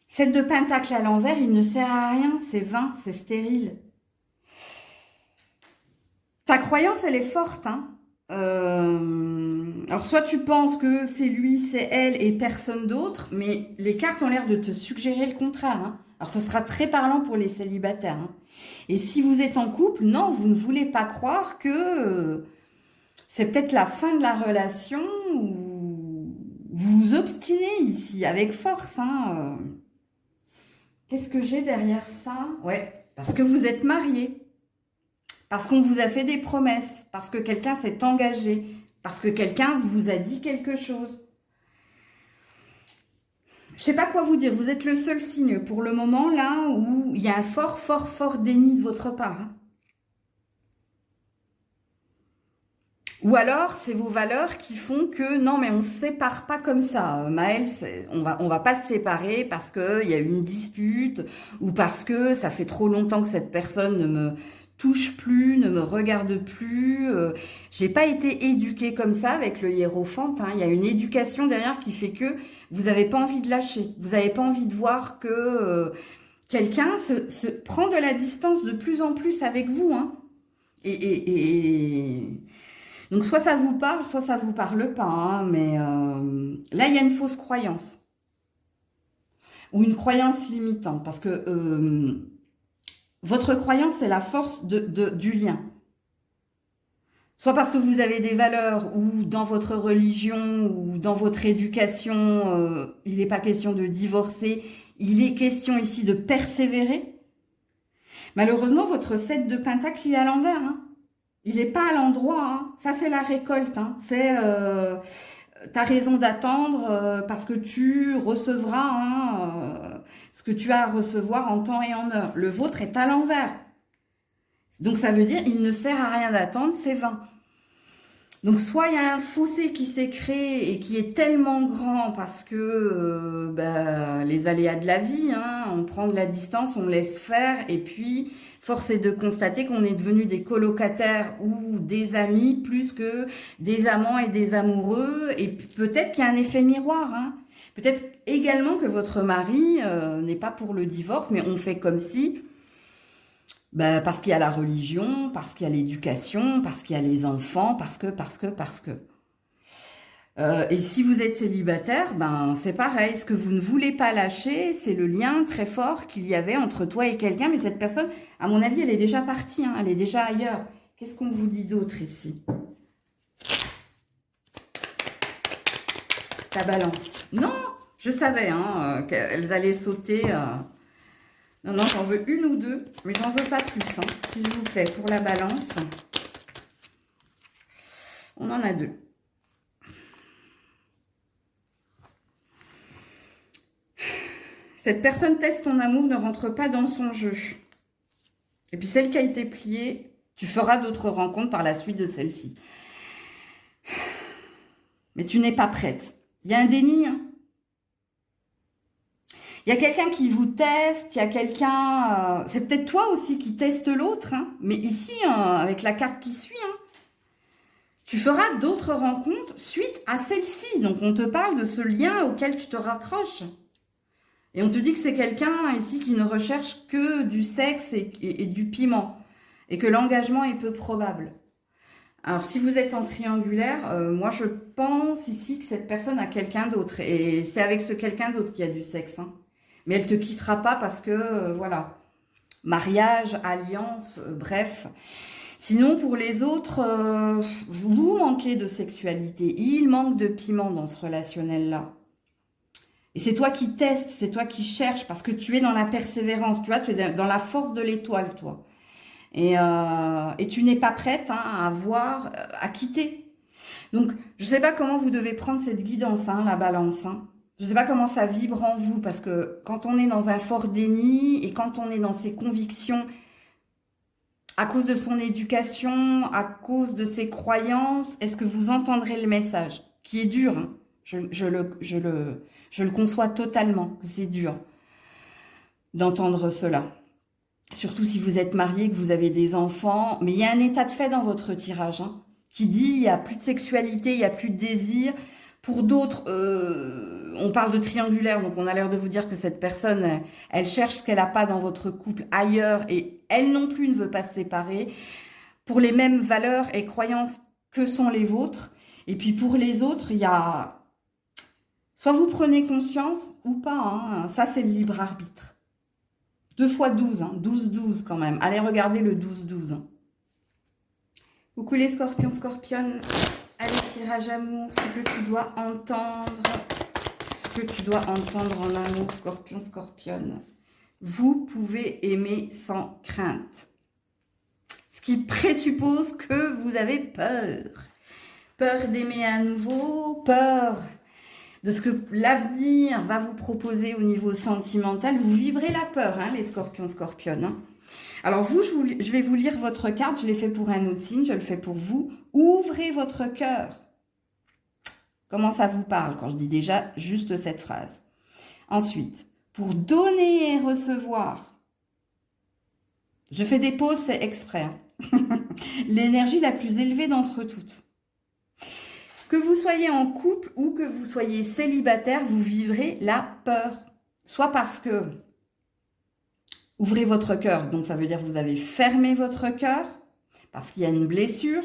7 de pentacle à l'envers, il ne sert à rien, c'est vain, c'est stérile. Ta croyance, elle est forte, hein. Alors, soit tu penses que c'est lui, c'est elle et personne d'autre, mais les cartes ont l'air de te suggérer le contraire, hein. Alors, ce sera très parlant pour les célibataires, hein. Et si vous êtes en couple, non, vous ne voulez pas croire que c'est peut-être la fin de la relation ou vous vous obstinez ici avec force, hein. Qu'est-ce que j'ai derrière ça? Ouais, parce que vous êtes mariés. Parce qu'on vous a fait des promesses, parce que quelqu'un s'est engagé, parce que quelqu'un vous a dit quelque chose. Je sais pas quoi vous dire, vous êtes le seul signe pour le moment là où il y a un fort, fort, fort déni de votre part, hein. Ou alors, c'est vos valeurs qui font que non, mais on ne se sépare pas comme ça. Maëlle, on va pas se séparer parce qu'il y a eu une dispute ou parce que ça fait trop longtemps que cette personne ne me touche plus, ne me regarde plus. J'ai pas été éduquée comme ça avec le hiérophante, hein. Il y a une éducation derrière qui fait que vous n'avez pas envie de lâcher. Vous n'avez pas envie de voir que quelqu'un se prend de la distance de plus en plus avec vous, hein. Et donc, soit ça vous parle, soit ça vous parle pas, hein, mais là, il y a une fausse croyance. Ou une croyance limitante. Parce que votre croyance, c'est la force du lien. Soit parce que vous avez des valeurs, ou dans votre religion, ou dans votre éducation, il n'est pas question de divorcer, il est question ici de persévérer. Malheureusement, votre 7 de pentacle, il est à l'envers, hein. Il n'est pas à l'endroit, hein. Ça, c'est la récolte, hein. C'est t'as raison d'attendre parce que tu recevras, hein, ce que tu as à recevoir en temps et en heure. Le vôtre est à l'envers. Donc, ça veut dire il ne sert à rien d'attendre, c'est vain. Donc, soit il y a un fossé qui s'est créé et qui est tellement grand parce que les aléas de la vie, hein, on prend de la distance, on laisse faire et puis... Force est de constater qu'on est devenus des colocataires ou des amis plus que des amants et des amoureux. Et peut-être qu'il y a un effet miroir, hein. Peut-être également que votre mari n'est pas pour le divorce, mais on fait comme si, parce qu'il y a la religion, parce qu'il y a l'éducation, parce qu'il y a les enfants, parce que. Et si vous êtes célibataire, c'est pareil. Ce que vous ne voulez pas lâcher, c'est le lien très fort qu'il y avait entre toi et quelqu'un. Mais cette personne, à mon avis, elle est déjà partie, hein, elle est déjà ailleurs. Qu'est-ce qu'on vous dit d'autre ici? La balance. Non, je savais qu'elles allaient sauter. Non, j'en veux une ou deux, mais j'en veux pas plus, hein, s'il vous plaît. Pour la balance, on en a deux. Cette personne teste ton amour, ne rentre pas dans son jeu. Et puis celle qui a été pliée, tu feras d'autres rencontres par la suite de celle-ci. Mais tu n'es pas prête. Il y a un déni, hein. Il y a quelqu'un qui vous teste, il y a quelqu'un... c'est peut-être toi aussi qui teste l'autre, hein. Mais ici, avec la carte qui suit, hein, tu feras d'autres rencontres suite à celle-ci. Donc on te parle de ce lien auquel tu te raccroches. Et on te dit que c'est quelqu'un ici qui ne recherche que du sexe et du piment. Et que l'engagement est peu probable. Alors, si vous êtes en triangulaire, moi, je pense ici que cette personne a quelqu'un d'autre. Et c'est avec ce quelqu'un d'autre qu'il y a du sexe, hein. Mais elle ne te quittera pas parce que, voilà, mariage, alliance, bref. Sinon, pour les autres, vous manquez de sexualité. Il manque de piment dans ce relationnel-là. Et c'est toi qui testes, c'est toi qui cherches, parce que tu es dans la persévérance, tu vois, tu es dans la force de l'étoile, toi. Et tu n'es pas prête, hein, à voir, à quitter. Donc, je ne sais pas comment vous devez prendre cette guidance, hein, la balance, hein. Je ne sais pas comment ça vibre en vous, parce que quand on est dans un fort déni et quand on est dans ses convictions, à cause de son éducation, à cause de ses croyances, est-ce que vous entendrez le message? Qui est dur, hein. Je le conçois totalement, que c'est dur d'entendre cela. Surtout si vous êtes marié, que vous avez des enfants. Mais il y a un état de fait dans votre tirage, hein, qui dit il n'y a plus de sexualité, il n'y a plus de désir. Pour d'autres, on parle de triangulaire, donc on a l'air de vous dire que cette personne, elle cherche ce qu'elle n'a pas dans votre couple ailleurs et elle non plus ne veut pas se séparer pour les mêmes valeurs et croyances que sont les vôtres. Et puis pour les autres, il y a... Soit vous prenez conscience ou pas, hein. Ça c'est le libre arbitre. 2 fois 12, hein. 12-12 quand même. Allez regarder le 12-12. Hein. Coucou les scorpions, scorpionnes. Allez, tirage amour, ce que tu dois entendre. Ce que tu dois entendre en amour, scorpion, scorpionne. Vous pouvez aimer sans crainte. Ce qui présuppose que vous avez peur. Peur d'aimer à nouveau, peur de ce que l'avenir va vous proposer au niveau sentimental. Vous vibrez la peur, hein, les scorpions, scorpionnes. Hein. Alors vous, je vais vous lire votre carte. Je l'ai fait pour un autre signe, je le fais pour vous. Ouvrez votre cœur. Comment ça vous parle quand je dis déjà juste cette phrase? Ensuite, pour donner et recevoir. Je fais des pauses, c'est exprès. Hein. L'énergie la plus élevée d'entre toutes. Que vous soyez en couple ou que vous soyez célibataire, vous vivrez la peur. Soit parce que ouvrez votre cœur, donc ça veut dire que vous avez fermé votre cœur, parce qu'il y a une blessure.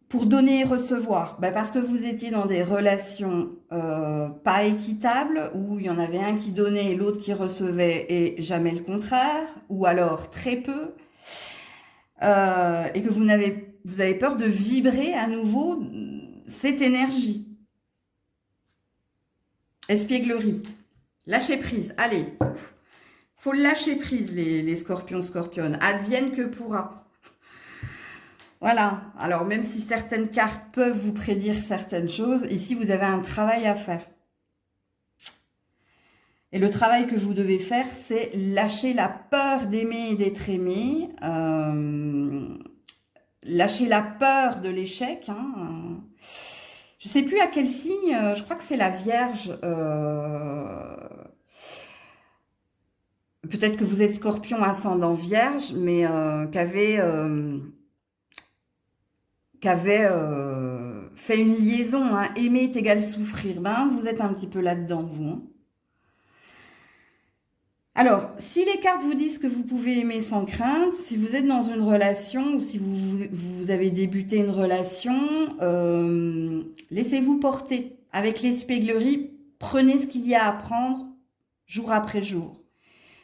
Pour donner et recevoir, parce que vous étiez dans des relations pas équitables, où il y en avait un qui donnait et l'autre qui recevait et jamais le contraire, ou alors très peu, et que vous avez peur de vibrer à nouveau cette énergie. Espièglerie. Lâchez prise. Allez. Faut lâcher prise, les scorpions, scorpionnes. Advienne que pourra. Voilà. Alors, même si certaines cartes peuvent vous prédire certaines choses, ici, vous avez un travail à faire. Et le travail que vous devez faire, c'est lâcher la peur d'aimer et d'être aimé. Lâcher la peur de l'échec. Hein. Je ne sais plus à quel signe, je crois que c'est la Vierge. Peut-être que vous êtes scorpion ascendant Vierge, mais qu'avait fait une liaison. Hein. Aimer est égal souffrir. Vous êtes un petit peu là-dedans, vous. Hein. Alors, si les cartes vous disent que vous pouvez aimer sans crainte, si vous êtes dans une relation ou si vous avez débuté une relation, laissez-vous porter. Avec l'espièglerie, prenez ce qu'il y a à prendre jour après jour.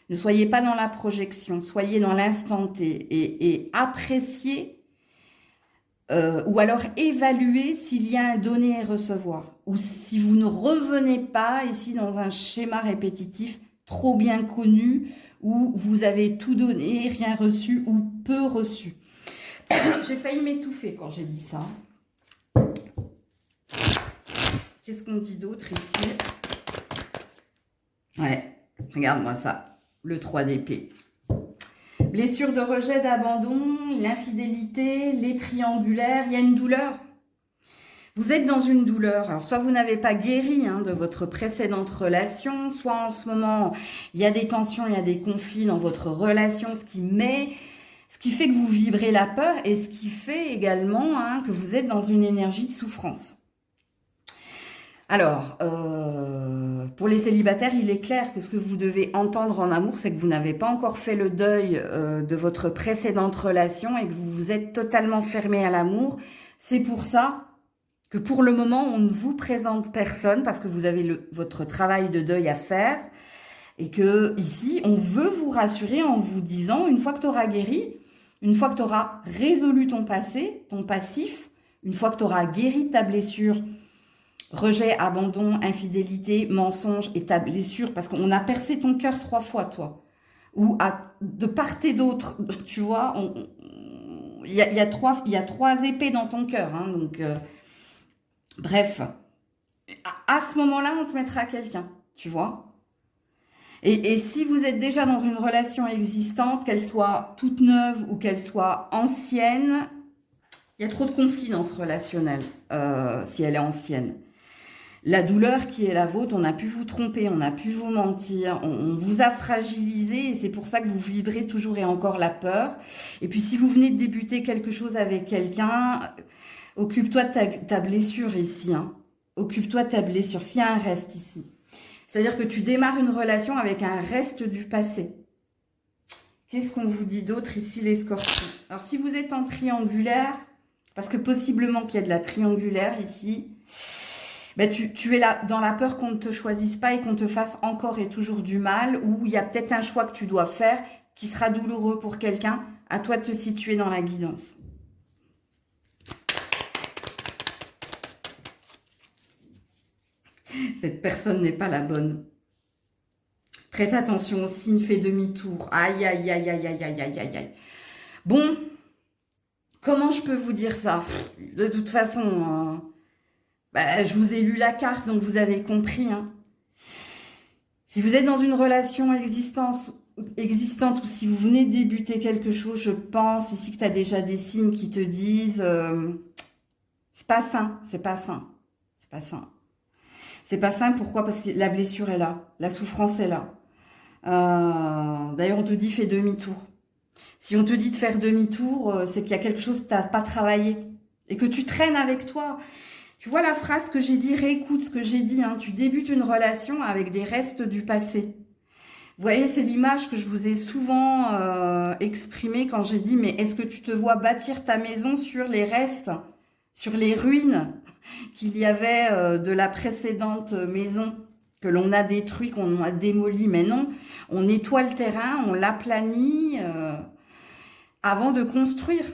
Ne soyez pas dans la projection, soyez dans l'instant T et appréciez ou alors évaluez s'il y a un donner et recevoir. Ou si vous ne revenez pas ici dans un schéma répétitif trop bien connu, où vous avez tout donné, rien reçu ou peu reçu. J'ai failli m'étouffer quand j'ai dit ça. Qu'est-ce qu'on dit d'autre ici? Ouais, regarde-moi ça, le 3 d'épée. Blessure de rejet, d'abandon, l'infidélité, les triangulaires, il y a une douleur. Vous êtes dans une douleur, alors soit vous n'avez pas guéri de votre précédente relation, soit en ce moment, il y a des tensions, il y a des conflits dans votre relation, ce qui fait que vous vibrez la peur et ce qui fait également que vous êtes dans une énergie de souffrance. Alors, pour les célibataires, il est clair que ce que vous devez entendre en amour, c'est que vous n'avez pas encore fait le deuil de votre précédente relation et que vous vous êtes totalement fermé à l'amour. C'est pour ça que pour le moment, on ne vous présente personne parce que vous avez votre travail de deuil à faire et que ici, on veut vous rassurer en vous disant, une fois que tu auras guéri, une fois que tu auras résolu ton passé, ton passif, une fois que tu auras guéri ta blessure, rejet, abandon, infidélité, mensonge et ta blessure, parce qu'on a percé ton cœur 3 fois, toi, ou de part et d'autre, tu vois, il y a 3 épées dans ton cœur, hein, donc... Bref, à ce moment-là, on te mettra quelqu'un, tu vois. Et si vous êtes déjà dans une relation existante, qu'elle soit toute neuve ou qu'elle soit ancienne, il y a trop de conflits dans ce relationnel, si elle est ancienne. La douleur qui est la vôtre, on a pu vous tromper, on a pu vous mentir, on vous a fragilisé et c'est pour ça que vous vibrez toujours et encore la peur. Et puis si vous venez de débuter quelque chose avec quelqu'un, occupe-toi de ta blessure ici. Hein. Occupe-toi de ta blessure, s'il y a un reste ici. C'est-à-dire que tu démarres une relation avec un reste du passé. Qu'est-ce qu'on vous dit d'autre ici, les scorpions? Alors, si vous êtes en triangulaire, parce que possiblement qu'il y a de la triangulaire ici, ben tu es là dans la peur qu'on ne te choisisse pas et qu'on te fasse encore et toujours du mal, ou il y a peut-être un choix que tu dois faire qui sera douloureux pour quelqu'un. À toi de te situer dans la guidance. Cette personne n'est pas la bonne. Prête attention au signe, fais demi-tour. Aïe, aïe, aïe, aïe, aïe, aïe, aïe, aïe, aïe. Bon, comment je peux vous dire ça? De toute façon, je vous ai lu la carte, donc vous avez compris. Hein. Si vous êtes dans une relation existante ou si vous venez de débuter quelque chose, je pense ici que tu as déjà des signes qui te disent c'est pas sain, c'est pas sain, c'est pas sain. C'est pas sain, pourquoi? Parce que la blessure est là, la souffrance est là. D'ailleurs, on te dit fais demi-tour. Si on te dit de faire demi-tour, c'est qu'il y a quelque chose que tu n'as pas travaillé et que tu traînes avec toi. Tu vois la phrase que j'ai dit, réécoute ce que j'ai dit. Hein, tu débutes une relation avec des restes du passé. Vous voyez, c'est l'image que je vous ai souvent exprimée quand j'ai dit, mais est-ce que tu te vois bâtir ta maison sur les restes, sur les ruines qu'il y avait de la précédente maison que l'on a détruit, qu'on a démoli? Mais non, on nettoie le terrain, on l'aplanit avant de construire.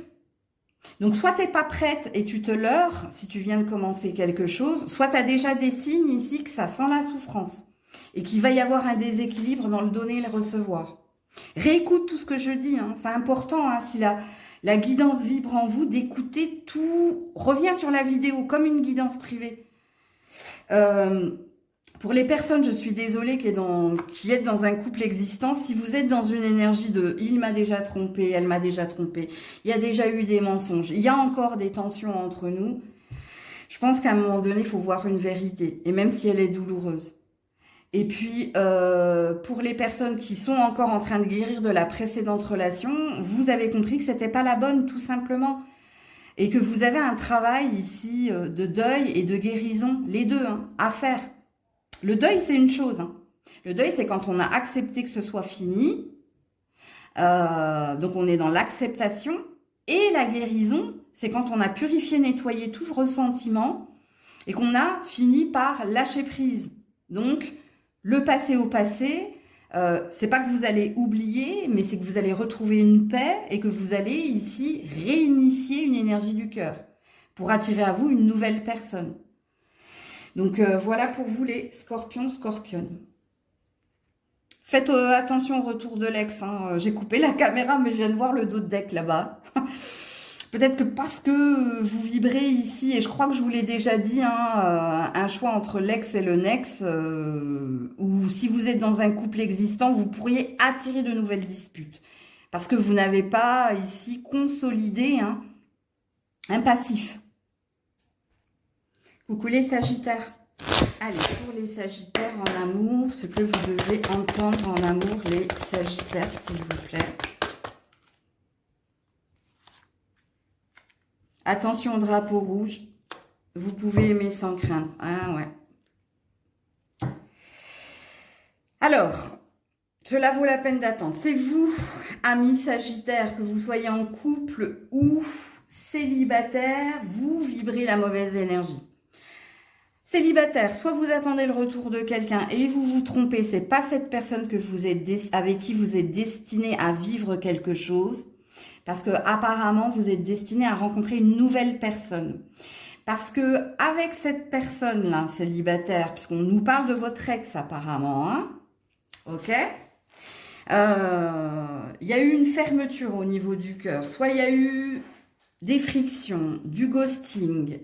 Donc, soit tu n'es pas prête et tu te leurres si tu viens de commencer quelque chose, soit tu as déjà des signes ici que ça sent la souffrance et qu'il va y avoir un déséquilibre dans le donner et le recevoir. Réécoute tout ce que je dis, hein, c'est important. Hein, si la guidance vibre en vous, d'écouter tout. Reviens sur la vidéo comme une guidance privée. Pour les personnes, je suis désolée qui êtes dans un couple existant, si vous êtes dans une énergie de « il m'a déjà trompé, elle m'a déjà trompé, il y a déjà eu des mensonges, il y a encore des tensions entre nous », je pense qu'à un moment donné, il faut voir une vérité, et même si elle est douloureuse. Et puis, pour les personnes qui sont encore en train de guérir de la précédente relation, vous avez compris que c'était pas la bonne, tout simplement. Et que vous avez un travail ici de deuil et de guérison, les deux, hein, à faire. Le deuil, c'est une chose. Hein. Le deuil, c'est quand on a accepté que ce soit fini. Donc, on est dans l'acceptation. Et la guérison, c'est quand on a purifié, nettoyé tout ressentiment et qu'on a fini par lâcher prise. Donc, le passé au passé, c'est pas que vous allez oublier, mais c'est que vous allez retrouver une paix et que vous allez ici réinitier une énergie du cœur pour attirer à vous une nouvelle personne. Donc, voilà pour vous les scorpions, scorpionnes. Faites attention au retour de l'ex. Hein. J'ai coupé la caméra, mais je viens de voir le dos de deck là-bas. Peut-être que parce que vous vibrez ici, et je crois que je vous l'ai déjà dit, hein, un choix entre l'ex et le nex, ou si vous êtes dans un couple existant, vous pourriez attirer de nouvelles disputes. Parce que vous n'avez pas ici consolidé un passif. Coucou les Sagittaires. Allez, pour les Sagittaires en amour, ce que vous devez entendre en amour, les Sagittaires, s'il vous plaît. Attention au drapeau rouge. Vous pouvez aimer sans crainte. Ah ouais. Alors, cela vaut la peine d'attendre. C'est vous, amis Sagittaires, que vous soyez en couple ou célibataire, vous vibrez la mauvaise énergie. Célibataire, soit vous attendez le retour de quelqu'un et vous vous trompez, c'est pas cette personne que vous êtes avec qui vous êtes destiné à vivre quelque chose, parce que apparemment vous êtes destiné à rencontrer une nouvelle personne. Parce que avec cette personne-là, célibataire, puisqu'on nous parle de votre ex apparemment, hein, ok, il y a eu une fermeture au niveau du cœur, soit il y a eu des frictions, du ghosting.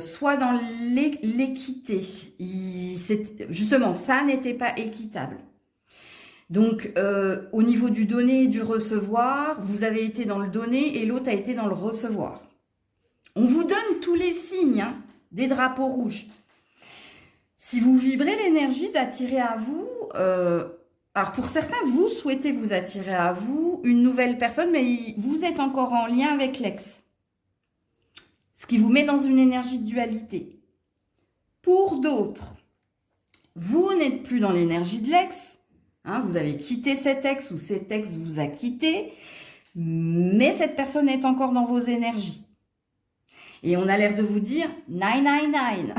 Soit dans l'équité. Justement, ça n'était pas équitable. Donc, au niveau du donner et du recevoir, vous avez été dans le donner et l'autre a été dans le recevoir. On vous donne tous les signes des drapeaux rouges. Si vous vibrez l'énergie d'attirer à vous, alors pour certains, vous souhaitez vous attirer à vous une nouvelle personne, mais vous êtes encore en lien avec l'ex. Ce qui vous met dans une énergie de dualité. Pour d'autres, vous n'êtes plus dans l'énergie de l'ex, hein, vous avez quitté cet ex ou cet ex vous a quitté, mais cette personne est encore dans vos énergies. Et on a l'air de vous dire 999.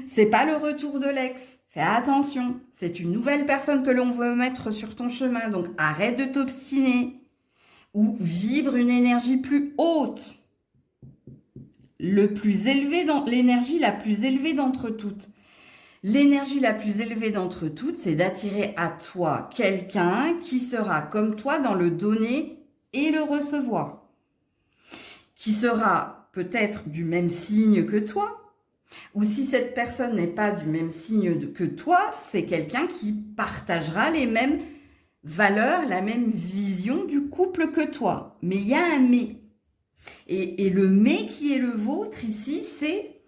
C'est pas le retour de l'ex. Fais attention, c'est une nouvelle personne que l'on veut mettre sur ton chemin. Donc arrête de t'obstiner. Ou vibre une énergie plus haute. Le plus élevé dans l'énergie la plus élevée d'entre toutes. L'énergie la plus élevée d'entre toutes, c'est d'attirer à toi quelqu'un qui sera comme toi dans le donner et le recevoir. Qui sera peut-être du même signe que toi. Ou si cette personne n'est pas du même signe que toi, c'est quelqu'un qui partagera les mêmes valeurs, la même vision du couple que toi. Mais il y a un mais. Et le mais qui est le vôtre ici, c'est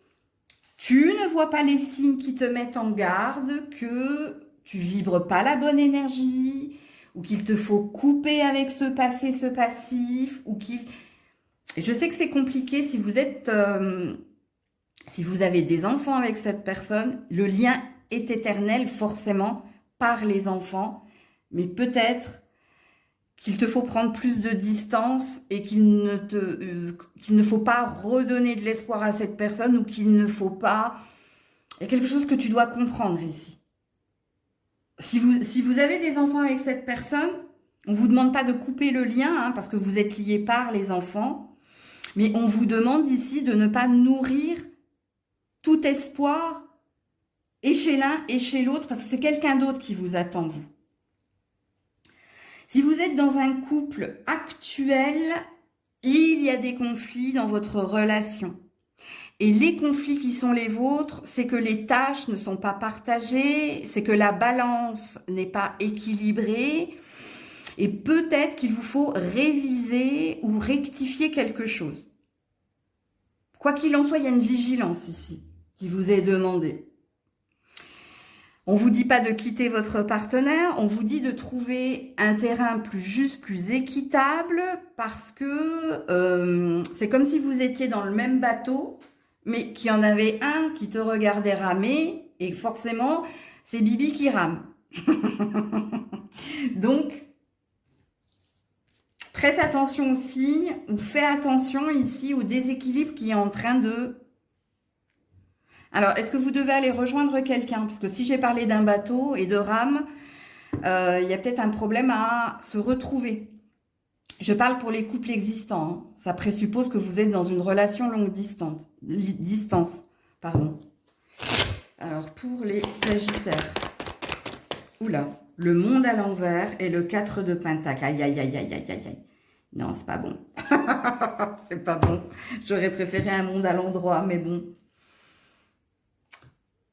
tu ne vois pas les signes qui te mettent en garde, que tu vibres pas la bonne énergie, ou qu'il te faut couper avec ce passé, ce passif, ou qu'il... Et je sais que c'est compliqué si vous êtes... Si vous avez des enfants avec cette personne, le lien est éternel forcément par les enfants, mais peut-être qu'il te faut prendre plus de distance et qu'il ne faut pas redonner de l'espoir à cette personne ou qu'il ne faut pas... Il y a quelque chose que tu dois comprendre ici. Si vous avez des enfants avec cette personne, on ne vous demande pas de couper le lien hein, parce que vous êtes liés par les enfants, mais on vous demande ici de ne pas nourrir tout espoir, et chez l'un et chez l'autre, parce que c'est quelqu'un d'autre qui vous attend, vous. Si vous êtes dans un couple actuel, il y a des conflits dans votre relation. Et les conflits qui sont les vôtres, c'est que les tâches ne sont pas partagées, c'est que la balance n'est pas équilibrée, et peut-être qu'il vous faut réviser ou rectifier quelque chose. Quoi qu'il en soit, il y a une vigilance ici qui vous est demandée. On ne vous dit pas de quitter votre partenaire, on vous dit de trouver un terrain plus juste, plus équitable, parce que c'est comme si vous étiez dans le même bateau, mais qu'il y en avait un qui te regardait ramer, et forcément, c'est Bibi qui rame. Donc, prête attention aux signes, ou fais attention ici au déséquilibre qui est en train de... Alors, est-ce que vous devez aller rejoindre quelqu'un? Parce que si j'ai parlé d'un bateau et de rame, il y a peut-être un problème à se retrouver. Je parle pour les couples existants. Hein. Ça présuppose que vous êtes dans une relation longue distance. Pardon. Alors, pour les Sagittaires. Oula, le monde à l'envers et le 4 de Pentacle. Aïe, aïe, aïe, aïe, aïe, aïe, aïe. Non, c'est pas bon. C'est pas bon. J'aurais préféré un monde à l'endroit, mais bon.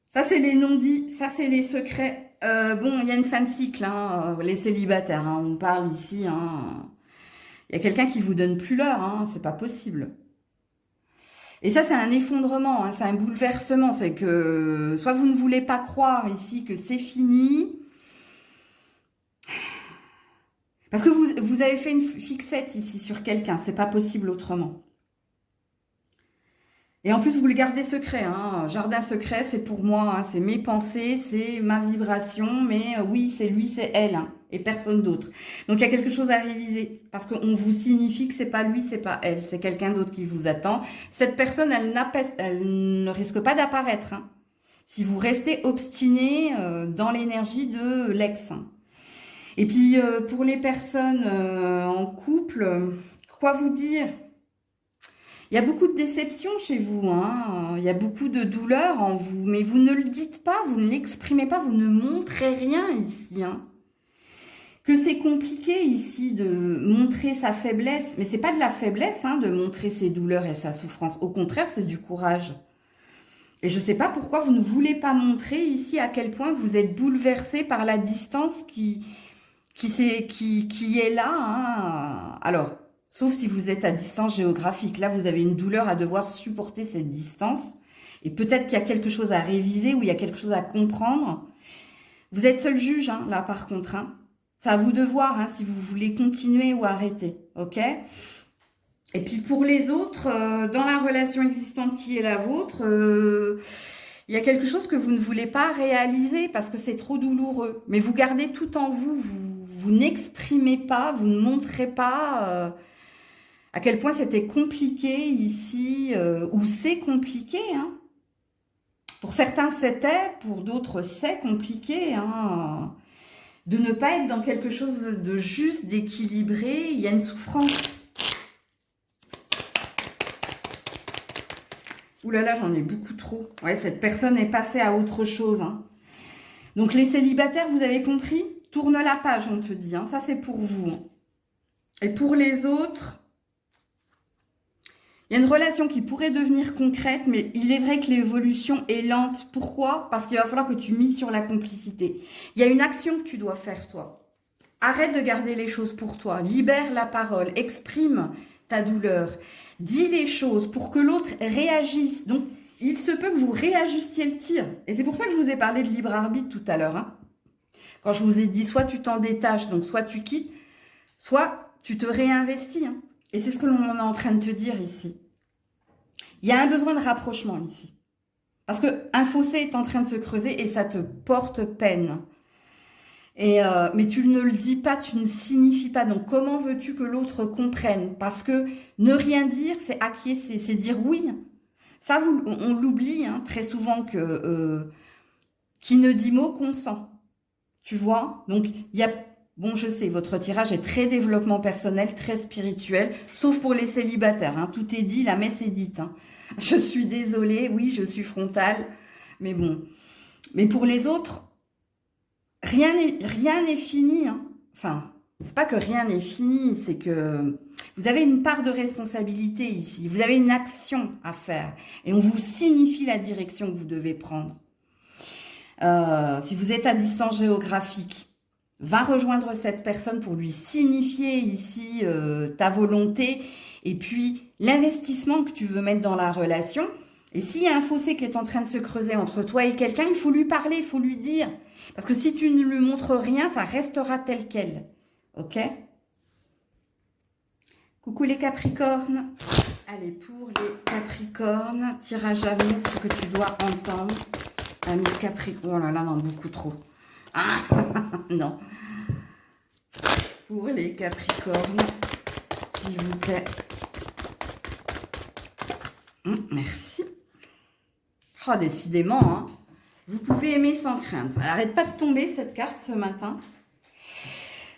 Ça, c'est les non-dits. Ça, c'est les secrets. Bon, il y a une fin de cycle, hein, les célibataires. Hein, on parle ici. Hein. Il y a quelqu'un qui vous donne plus l'heure. Hein, c'est pas possible. Et ça, c'est un effondrement. Hein, c'est un bouleversement. C'est que soit vous ne voulez pas croire ici que c'est fini. Parce que vous avez fait une fixette ici sur quelqu'un. C'est pas possible autrement. Et en plus, vous le gardez secret. Hein. Jardin secret, c'est pour moi. Hein. C'est mes pensées, c'est ma vibration. Mais oui, c'est lui, c'est elle. Hein, et personne d'autre. Donc, il y a quelque chose à réviser. Parce qu'on vous signifie que c'est pas lui, c'est pas elle. C'est quelqu'un d'autre qui vous attend. Cette personne, elle ne risque pas d'apparaître. Hein, si vous restez obstiné dans l'énergie de l'ex. Hein. Et puis, pour les personnes en couple, quoi vous dire? Il y a beaucoup de déception chez vous, hein. Il y a beaucoup de douleur en vous, mais vous ne le dites pas, vous ne l'exprimez pas, vous ne montrez rien ici. Hein. Que c'est compliqué ici de montrer sa faiblesse, mais c'est pas de la faiblesse hein, de montrer ses douleurs et sa souffrance. Au contraire, c'est du courage. Et je ne sais pas pourquoi vous ne voulez pas montrer ici à quel point vous êtes bouleversé par la distance qui est là. Hein. Alors... Sauf si vous êtes à distance géographique. Là, vous avez une douleur à devoir supporter cette distance. et peut-être qu'il y a quelque chose à réviser ou il y a quelque chose à comprendre. Vous êtes seul juge, hein, là, par contre. Hein. C'est à vous de voir hein, si vous voulez continuer ou arrêter. OK ? Et puis, pour les autres, dans la relation existante qui est la vôtre, il y a quelque chose que vous ne voulez pas réaliser parce que c'est trop douloureux. Mais vous gardez tout en vous. Vous n'exprimez pas, vous ne montrez pas à quel point c'était compliqué ici, ou c'est compliqué, hein. Pour certains, c'était, pour d'autres, c'est compliqué, hein, de ne pas être dans quelque chose de juste, d'équilibré. Il y a une souffrance. Ouh là là, j'en ai beaucoup trop. Ouais, cette personne est passée à autre chose. Hein. Donc, les célibataires, vous avez compris? Tourne la page, on te dit. Hein. Ça, c'est pour vous. Hein. Et pour les autres... Il y a une relation qui pourrait devenir concrète, mais il est vrai que l'évolution est lente. Pourquoi? Parce qu'il va falloir que tu mises sur la complicité. Il y a une action que tu dois faire, toi. Arrête de garder les choses pour toi. Libère la parole. Exprime ta douleur. Dis les choses pour que l'autre réagisse. Donc, il se peut que vous réajustiez le tir. Et c'est pour ça que je vous ai parlé de libre arbitre tout à l'heure. Hein. Quand je vous ai dit, soit tu t'en détaches, donc soit tu quittes, soit tu te réinvestis. Hein. Et c'est ce que l'on est en train de te dire ici. Il y a un besoin de rapprochement ici. Parce qu'un fossé est en train de se creuser et ça te porte peine. Mais tu ne le dis pas, tu ne signifies pas. Donc comment veux-tu que l'autre comprenne? Parce que ne rien dire, c'est acquiescer, c'est dire oui. Ça, on l'oublie hein, très souvent que qui ne dit mot consent. Tu vois? Donc il y a... Bon, je sais, votre tirage est très développement personnel, très spirituel, sauf pour les célibataires. Hein. Tout est dit, la messe est dite. Hein. Je suis désolée, oui, je suis frontale, mais bon. Mais pour les autres, rien n'est fini. Hein. Enfin, c'est pas que rien n'est fini, c'est que vous avez une part de responsabilité ici. Vous avez une action à faire et on vous signifie la direction que vous devez prendre. Si vous êtes à distance géographique, va rejoindre cette personne pour lui signifier ici ta volonté et puis l'investissement que tu veux mettre dans la relation. Et s'il y a un fossé qui est en train de se creuser entre toi et quelqu'un, il faut lui parler, il faut lui dire. Parce que si tu ne lui montres rien, ça restera tel quel. Ok? Coucou les Capricornes. Allez, pour les Capricornes, tirage amour, ce que tu dois entendre. Ami Capricorne. Oh là là, non, beaucoup trop. Ah, non. Pour les Capricornes, s'il vous plaît. Merci. Oh, décidément, hein. Vous pouvez aimer sans crainte. Arrête pas de tomber cette carte ce matin.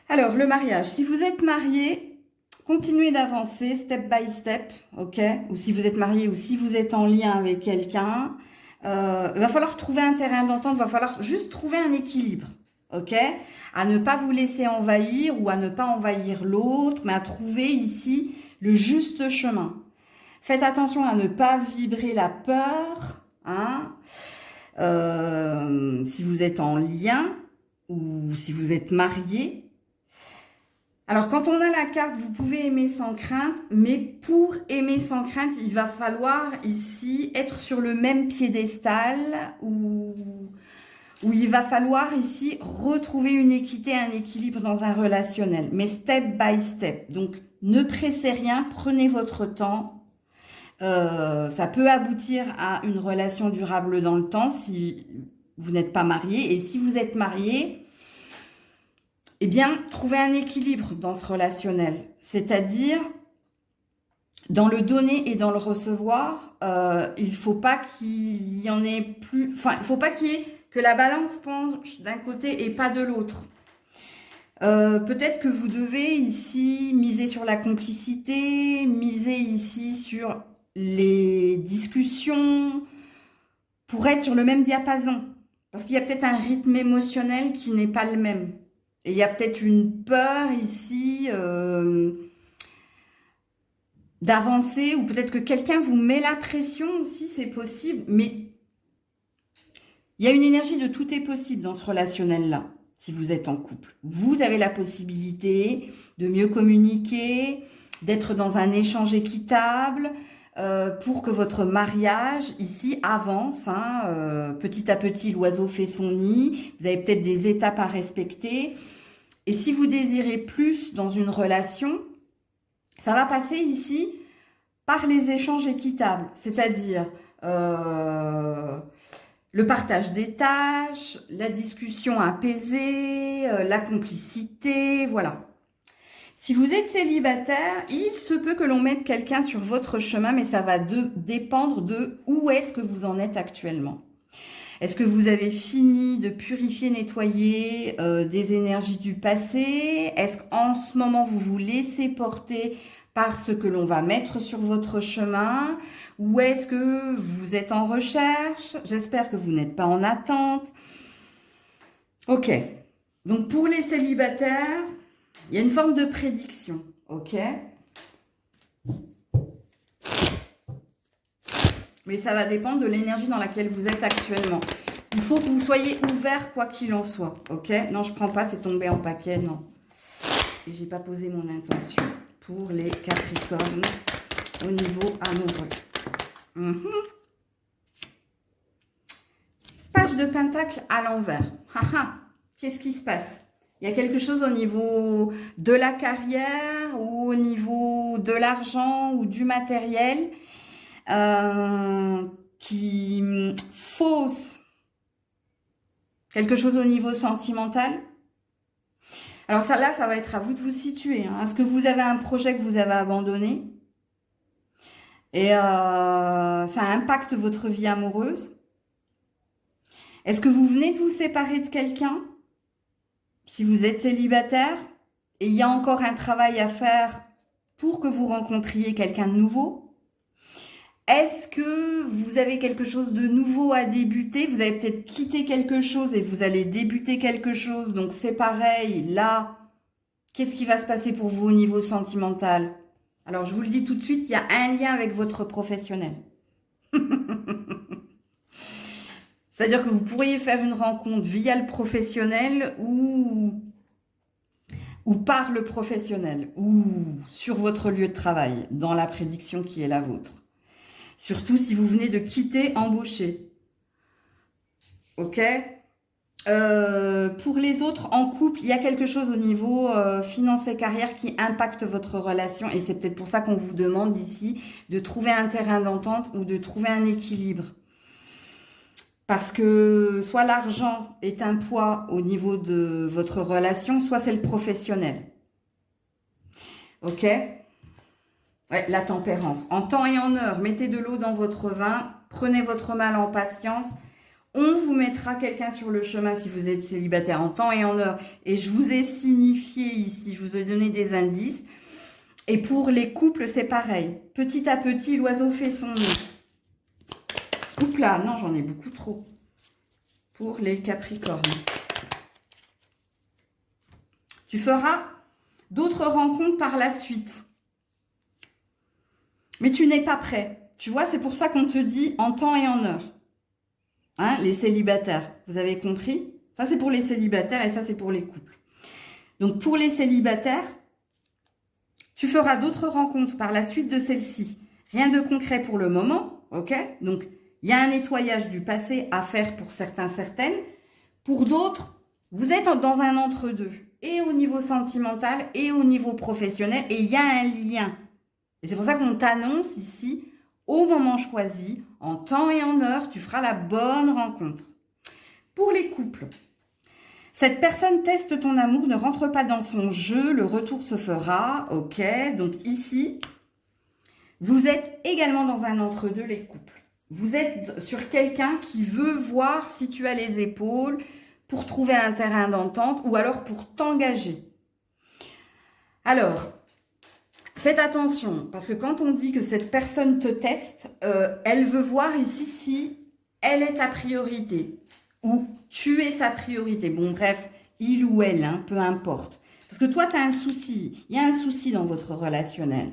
Alors, le mariage. Si vous êtes marié, continuez d'avancer step by step, ok? Ou si vous êtes marié ou si vous êtes en lien avec quelqu'un, il va falloir trouver un terrain d'entente, il va falloir juste trouver un équilibre. Ok, à ne pas vous laisser envahir ou à ne pas envahir l'autre, mais à trouver ici le juste chemin. Faites attention à ne pas vibrer la peur, hein, si vous êtes en lien ou si vous êtes marié. Alors, quand on a la carte, vous pouvez aimer sans crainte, mais pour aimer sans crainte, il va falloir ici être sur le même piédestal où il va falloir ici retrouver une équité, un équilibre dans un relationnel, mais step by step. Donc, ne pressez rien, prenez votre temps. Ça peut aboutir à une relation durable dans le temps si vous n'êtes pas marié. Et si vous êtes marié, eh bien, trouvez un équilibre dans ce relationnel. C'est-à-dire, dans le donner et dans le recevoir, il ne faut pas qu'il y en ait plus... Enfin, il ne faut pas qu'il y ait que la balance penche d'un côté et pas de l'autre. Peut-être que vous devez ici miser sur la complicité, miser ici sur les discussions pour être sur le même diapason. Parce qu'il y a peut-être un rythme émotionnel qui n'est pas le même. Et il y a peut-être une peur ici d'avancer ou peut-être que quelqu'un vous met la pression aussi, c'est possible. Mais il y a une énergie de tout est possible dans ce relationnel-là, si vous êtes en couple. Vous avez la possibilité de mieux communiquer, d'être dans un échange équitable, pour que votre mariage ici avance. Hein, petit à petit, l'oiseau fait son nid. Vous avez peut-être des étapes à respecter. Et si vous désirez plus dans une relation, ça va passer ici par les échanges équitables, c'est-à-dire le partage des tâches, la discussion apaisée, la complicité, voilà. Si vous êtes célibataire, il se peut que l'on mette quelqu'un sur votre chemin, mais ça va dépendre de où est-ce que vous en êtes actuellement. Est-ce que vous avez fini de purifier, nettoyer des énergies du passé? Est-ce qu'en ce moment, vous vous laissez porter par ce que l'on va mettre sur votre chemin? Ou est-ce que vous êtes en recherche? J'espère que vous n'êtes pas en attente. Ok. Donc, pour les célibataires, il y a une forme de prédiction. Ok. Mais ça va dépendre de l'énergie dans laquelle vous êtes actuellement. Il faut que vous soyez ouvert quoi qu'il en soit. Ok? Non, je ne prends pas, c'est tombé en paquet, non. Et je n'ai pas posé mon intention pour les Capricornes au niveau amoureux. Page de Pentacle à l'envers. Qu'est-ce qui se passe? Il y a quelque chose au niveau de la carrière ou au niveau de l'argent ou du matériel qui fausse quelque chose au niveau sentimental. Alors ça là, ça va être à vous de vous situer. Hein. Est-ce que vous avez un projet que vous avez abandonné et ça impacte votre vie amoureuse? Est-ce que vous venez de vous séparer de quelqu'un? Si vous êtes célibataire et il y a encore un travail à faire pour que vous rencontriez quelqu'un de nouveau? Est-ce que vous avez quelque chose de nouveau à débuter? Vous avez peut-être quitté quelque chose et vous allez débuter quelque chose. Donc, c'est pareil. Là, qu'est-ce qui va se passer pour vous au niveau sentimental? Alors, je vous le dis tout de suite, il y a un lien avec votre professionnel. C'est-à-dire que vous pourriez faire une rencontre via le professionnel ou par le professionnel ou sur votre lieu de travail, dans la prédiction qui est la vôtre. Surtout si vous venez de quitter, embaucher. Ok? Pour les autres, en couple, il y a quelque chose au niveau finance et carrière qui impacte votre relation. Et c'est peut-être pour ça qu'on vous demande ici de trouver un terrain d'entente ou de trouver un équilibre. Parce que soit l'argent est un poids au niveau de votre relation, soit c'est le professionnel. Ok? Ouais, la tempérance. En temps et en heure, mettez de l'eau dans votre vin, prenez votre mal en patience. On vous mettra quelqu'un sur le chemin si vous êtes célibataire en temps et en heure. Et je vous ai signifié ici, je vous ai donné des indices. Et pour les couples, c'est pareil. Petit à petit, l'oiseau fait son nid. Oups là, non, j'en ai beaucoup trop. Pour les Capricornes. Tu feras d'autres rencontres par la suite. Mais tu n'es pas prêt. Tu vois, c'est pour ça qu'on te dit en temps et en heure. Hein, les célibataires, vous avez compris? Ça, c'est pour les célibataires et ça, c'est pour les couples. Donc, pour les célibataires, tu feras d'autres rencontres par la suite de celle-ci. Rien de concret pour le moment, ok? Donc, il y a un nettoyage du passé à faire pour certains, certaines. Pour d'autres, vous êtes dans un entre-deux. Et au niveau sentimental et au niveau professionnel. Et il y a un lien. Et c'est pour ça qu'on t'annonce ici, au moment choisi, en temps et en heure, tu feras la bonne rencontre. Pour les couples, cette personne teste ton amour, ne rentre pas dans son jeu, le retour se fera, ok. Donc ici, vous êtes également dans un entre-deux, les couples. Vous êtes sur quelqu'un qui veut voir si tu as les épaules pour trouver un terrain d'entente ou alors pour t'engager. Alors, faites attention, parce que quand on dit que cette personne te teste, elle veut voir ici si elle est ta priorité ou tu es sa priorité. Bon, bref, il ou elle, hein, peu importe. Parce que toi, tu as un souci. Il y a un souci dans votre relationnel.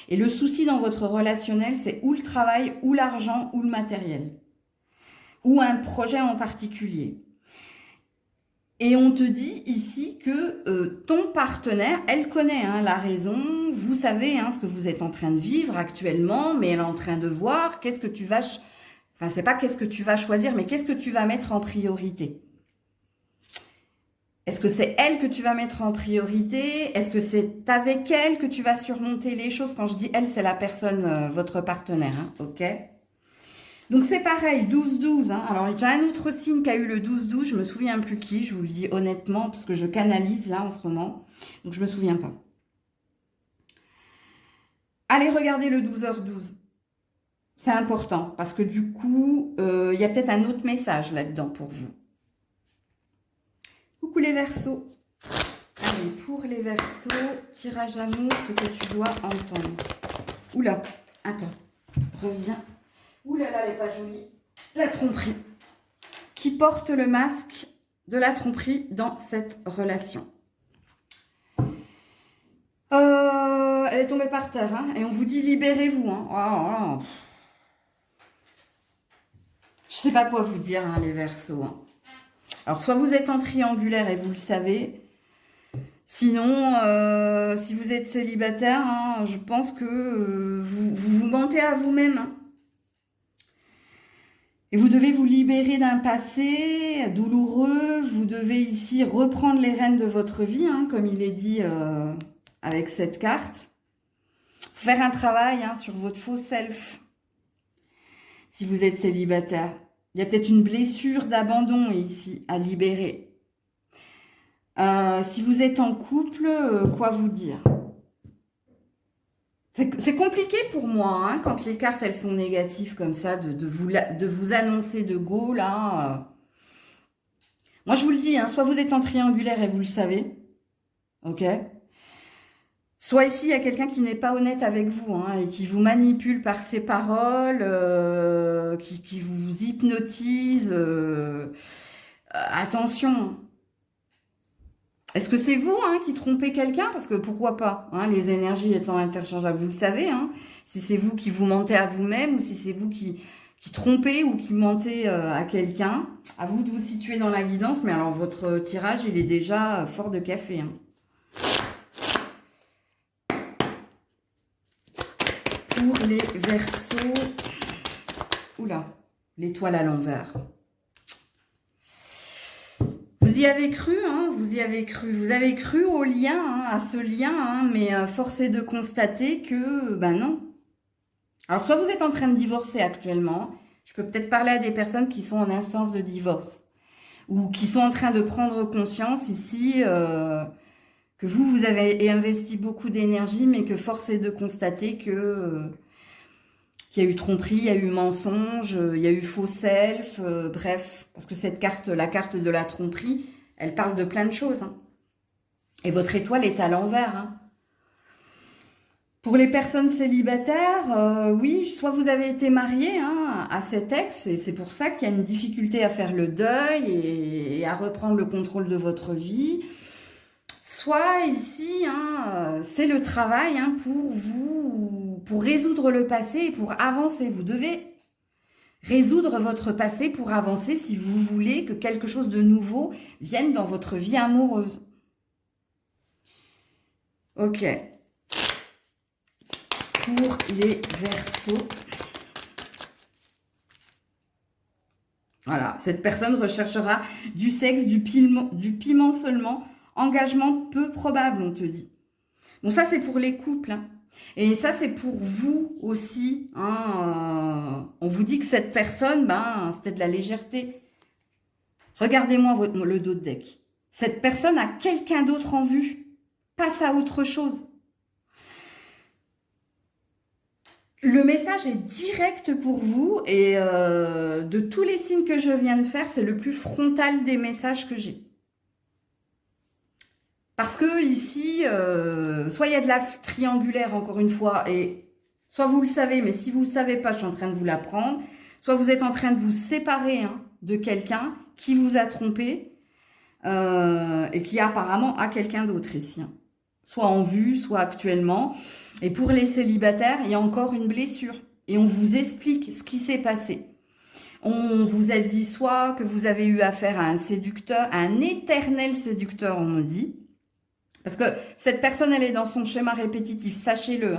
Et le souci dans votre relationnel, c'est ou le travail, ou l'argent, ou le matériel. Ou un projet en particulier. Et on te dit ici que ton partenaire, elle connaît hein, la raison, vous savez hein, ce que vous êtes en train de vivre actuellement, mais elle est en train de voir qu'est-ce que tu vas... Enfin, c'est pas qu'est-ce que tu vas choisir, mais qu'est-ce que tu vas mettre en priorité. Est-ce que c'est elle que tu vas mettre en priorité? Est-ce que c'est avec elle que tu vas surmonter les choses? Quand je dis elle, c'est la personne, votre partenaire, hein, ok? Donc c'est pareil, 12-12. Hein. Alors j'ai un autre signe qui a eu le 12-12, je me souviens plus qui, je vous le dis honnêtement, parce que je canalise là en ce moment, donc je me souviens pas. Allez regarder le 12h12. C'est important, parce que du coup, il y a peut-être un autre message là-dedans pour vous. Coucou les Verseaux. Allez, pour les Verseaux, tirage amour, ce que tu dois entendre. Oula, attends, reviens. Ouh là là, elle n'est pas jolie. La tromperie. Qui porte le masque de la tromperie dans cette relation. Elle est tombée par terre. Hein, et on vous dit libérez-vous. Hein. Oh, oh. Je ne sais pas quoi vous dire, hein, les Verseaux. Hein. Alors, soit vous êtes en triangulaire et vous le savez. Sinon, si vous êtes célibataire, hein, je pense que vous mentez à vous-même. Hein. Et vous devez vous libérer d'un passé douloureux. Vous devez ici reprendre les rênes de votre vie, hein, comme il est dit avec cette carte. Faire un travail hein, sur votre faux self. Si vous êtes célibataire. Il y a peut-être une blessure d'abandon ici à libérer. Si vous êtes en couple, quoi vous dire? C'est compliqué pour moi, hein, quand les cartes, elles sont négatives comme ça, de vous annoncer de go, là. Moi, je vous le dis, hein, soit vous êtes en triangulaire et vous le savez, ok? Soit ici, il y a quelqu'un qui n'est pas honnête avec vous, hein, et qui vous manipule par ses paroles, qui vous hypnotise. Attention. Est-ce que c'est vous hein, qui trompez quelqu'un? Parce que pourquoi pas, hein, les énergies étant interchangeables, vous le savez. Hein, si c'est vous qui vous mentez à vous-même ou si c'est vous qui trompez ou qui mentez à quelqu'un, à vous de vous situer dans la guidance. Mais alors, votre tirage, il est déjà fort de café. Hein. Pour les Verseaux... Oula, l'étoile à l'envers. Vous y avez cru, hein, vous y avez cru. Vous avez cru au lien, hein, à ce lien, hein, mais force est de constater que, ben non. Alors, soit vous êtes en train de divorcer actuellement, je peux peut-être parler à des personnes qui sont en instance de divorce, ou qui sont en train de prendre conscience ici que vous avez investi beaucoup d'énergie, mais que force est de constater que... qu'il y a eu tromperie, il y a eu mensonge, il y a eu faux self, bref. Parce que cette carte, la carte de la tromperie, elle parle de plein de choses. Hein. Et votre étoile est à l'envers. Hein. Pour les personnes célibataires, oui, soit vous avez été marié hein, à cet ex, et c'est pour ça qu'il y a une difficulté à faire le deuil et à reprendre le contrôle de votre vie. Soit ici, hein, c'est le travail hein, pour vous, pour résoudre le passé et pour avancer. Vous devez résoudre votre passé pour avancer si vous voulez que quelque chose de nouveau vienne dans votre vie amoureuse. Ok. Pour les Verseaux. Voilà, cette personne recherchera du sexe, du piment seulement. Engagement peu probable, on te dit. Bon, ça, c'est pour les couples. Hein. Et ça, c'est pour vous aussi. Hein. On vous dit que cette personne, ben, c'était de la légèreté. Regardez-moi le dos de deck. Cette personne a quelqu'un d'autre en vue. Passe à autre chose. Le message est direct pour vous. Et de tous les signes que je viens de faire, c'est le plus frontal des messages que j'ai. Parce que ici, soit il y a de la triangulaire, encore une fois, et soit vous le savez, mais si vous ne le savez pas, je suis en train de vous l'apprendre, soit vous êtes en train de vous séparer hein, de quelqu'un qui vous a trompé et qui apparemment a quelqu'un d'autre ici. Hein. Soit en vue, soit actuellement. Et pour les célibataires, il y a encore une blessure. Et on vous explique ce qui s'est passé. On vous a dit soit que vous avez eu affaire à un séducteur, à un éternel séducteur, on nous dit. Parce que cette personne, elle est dans son schéma répétitif, sachez-le.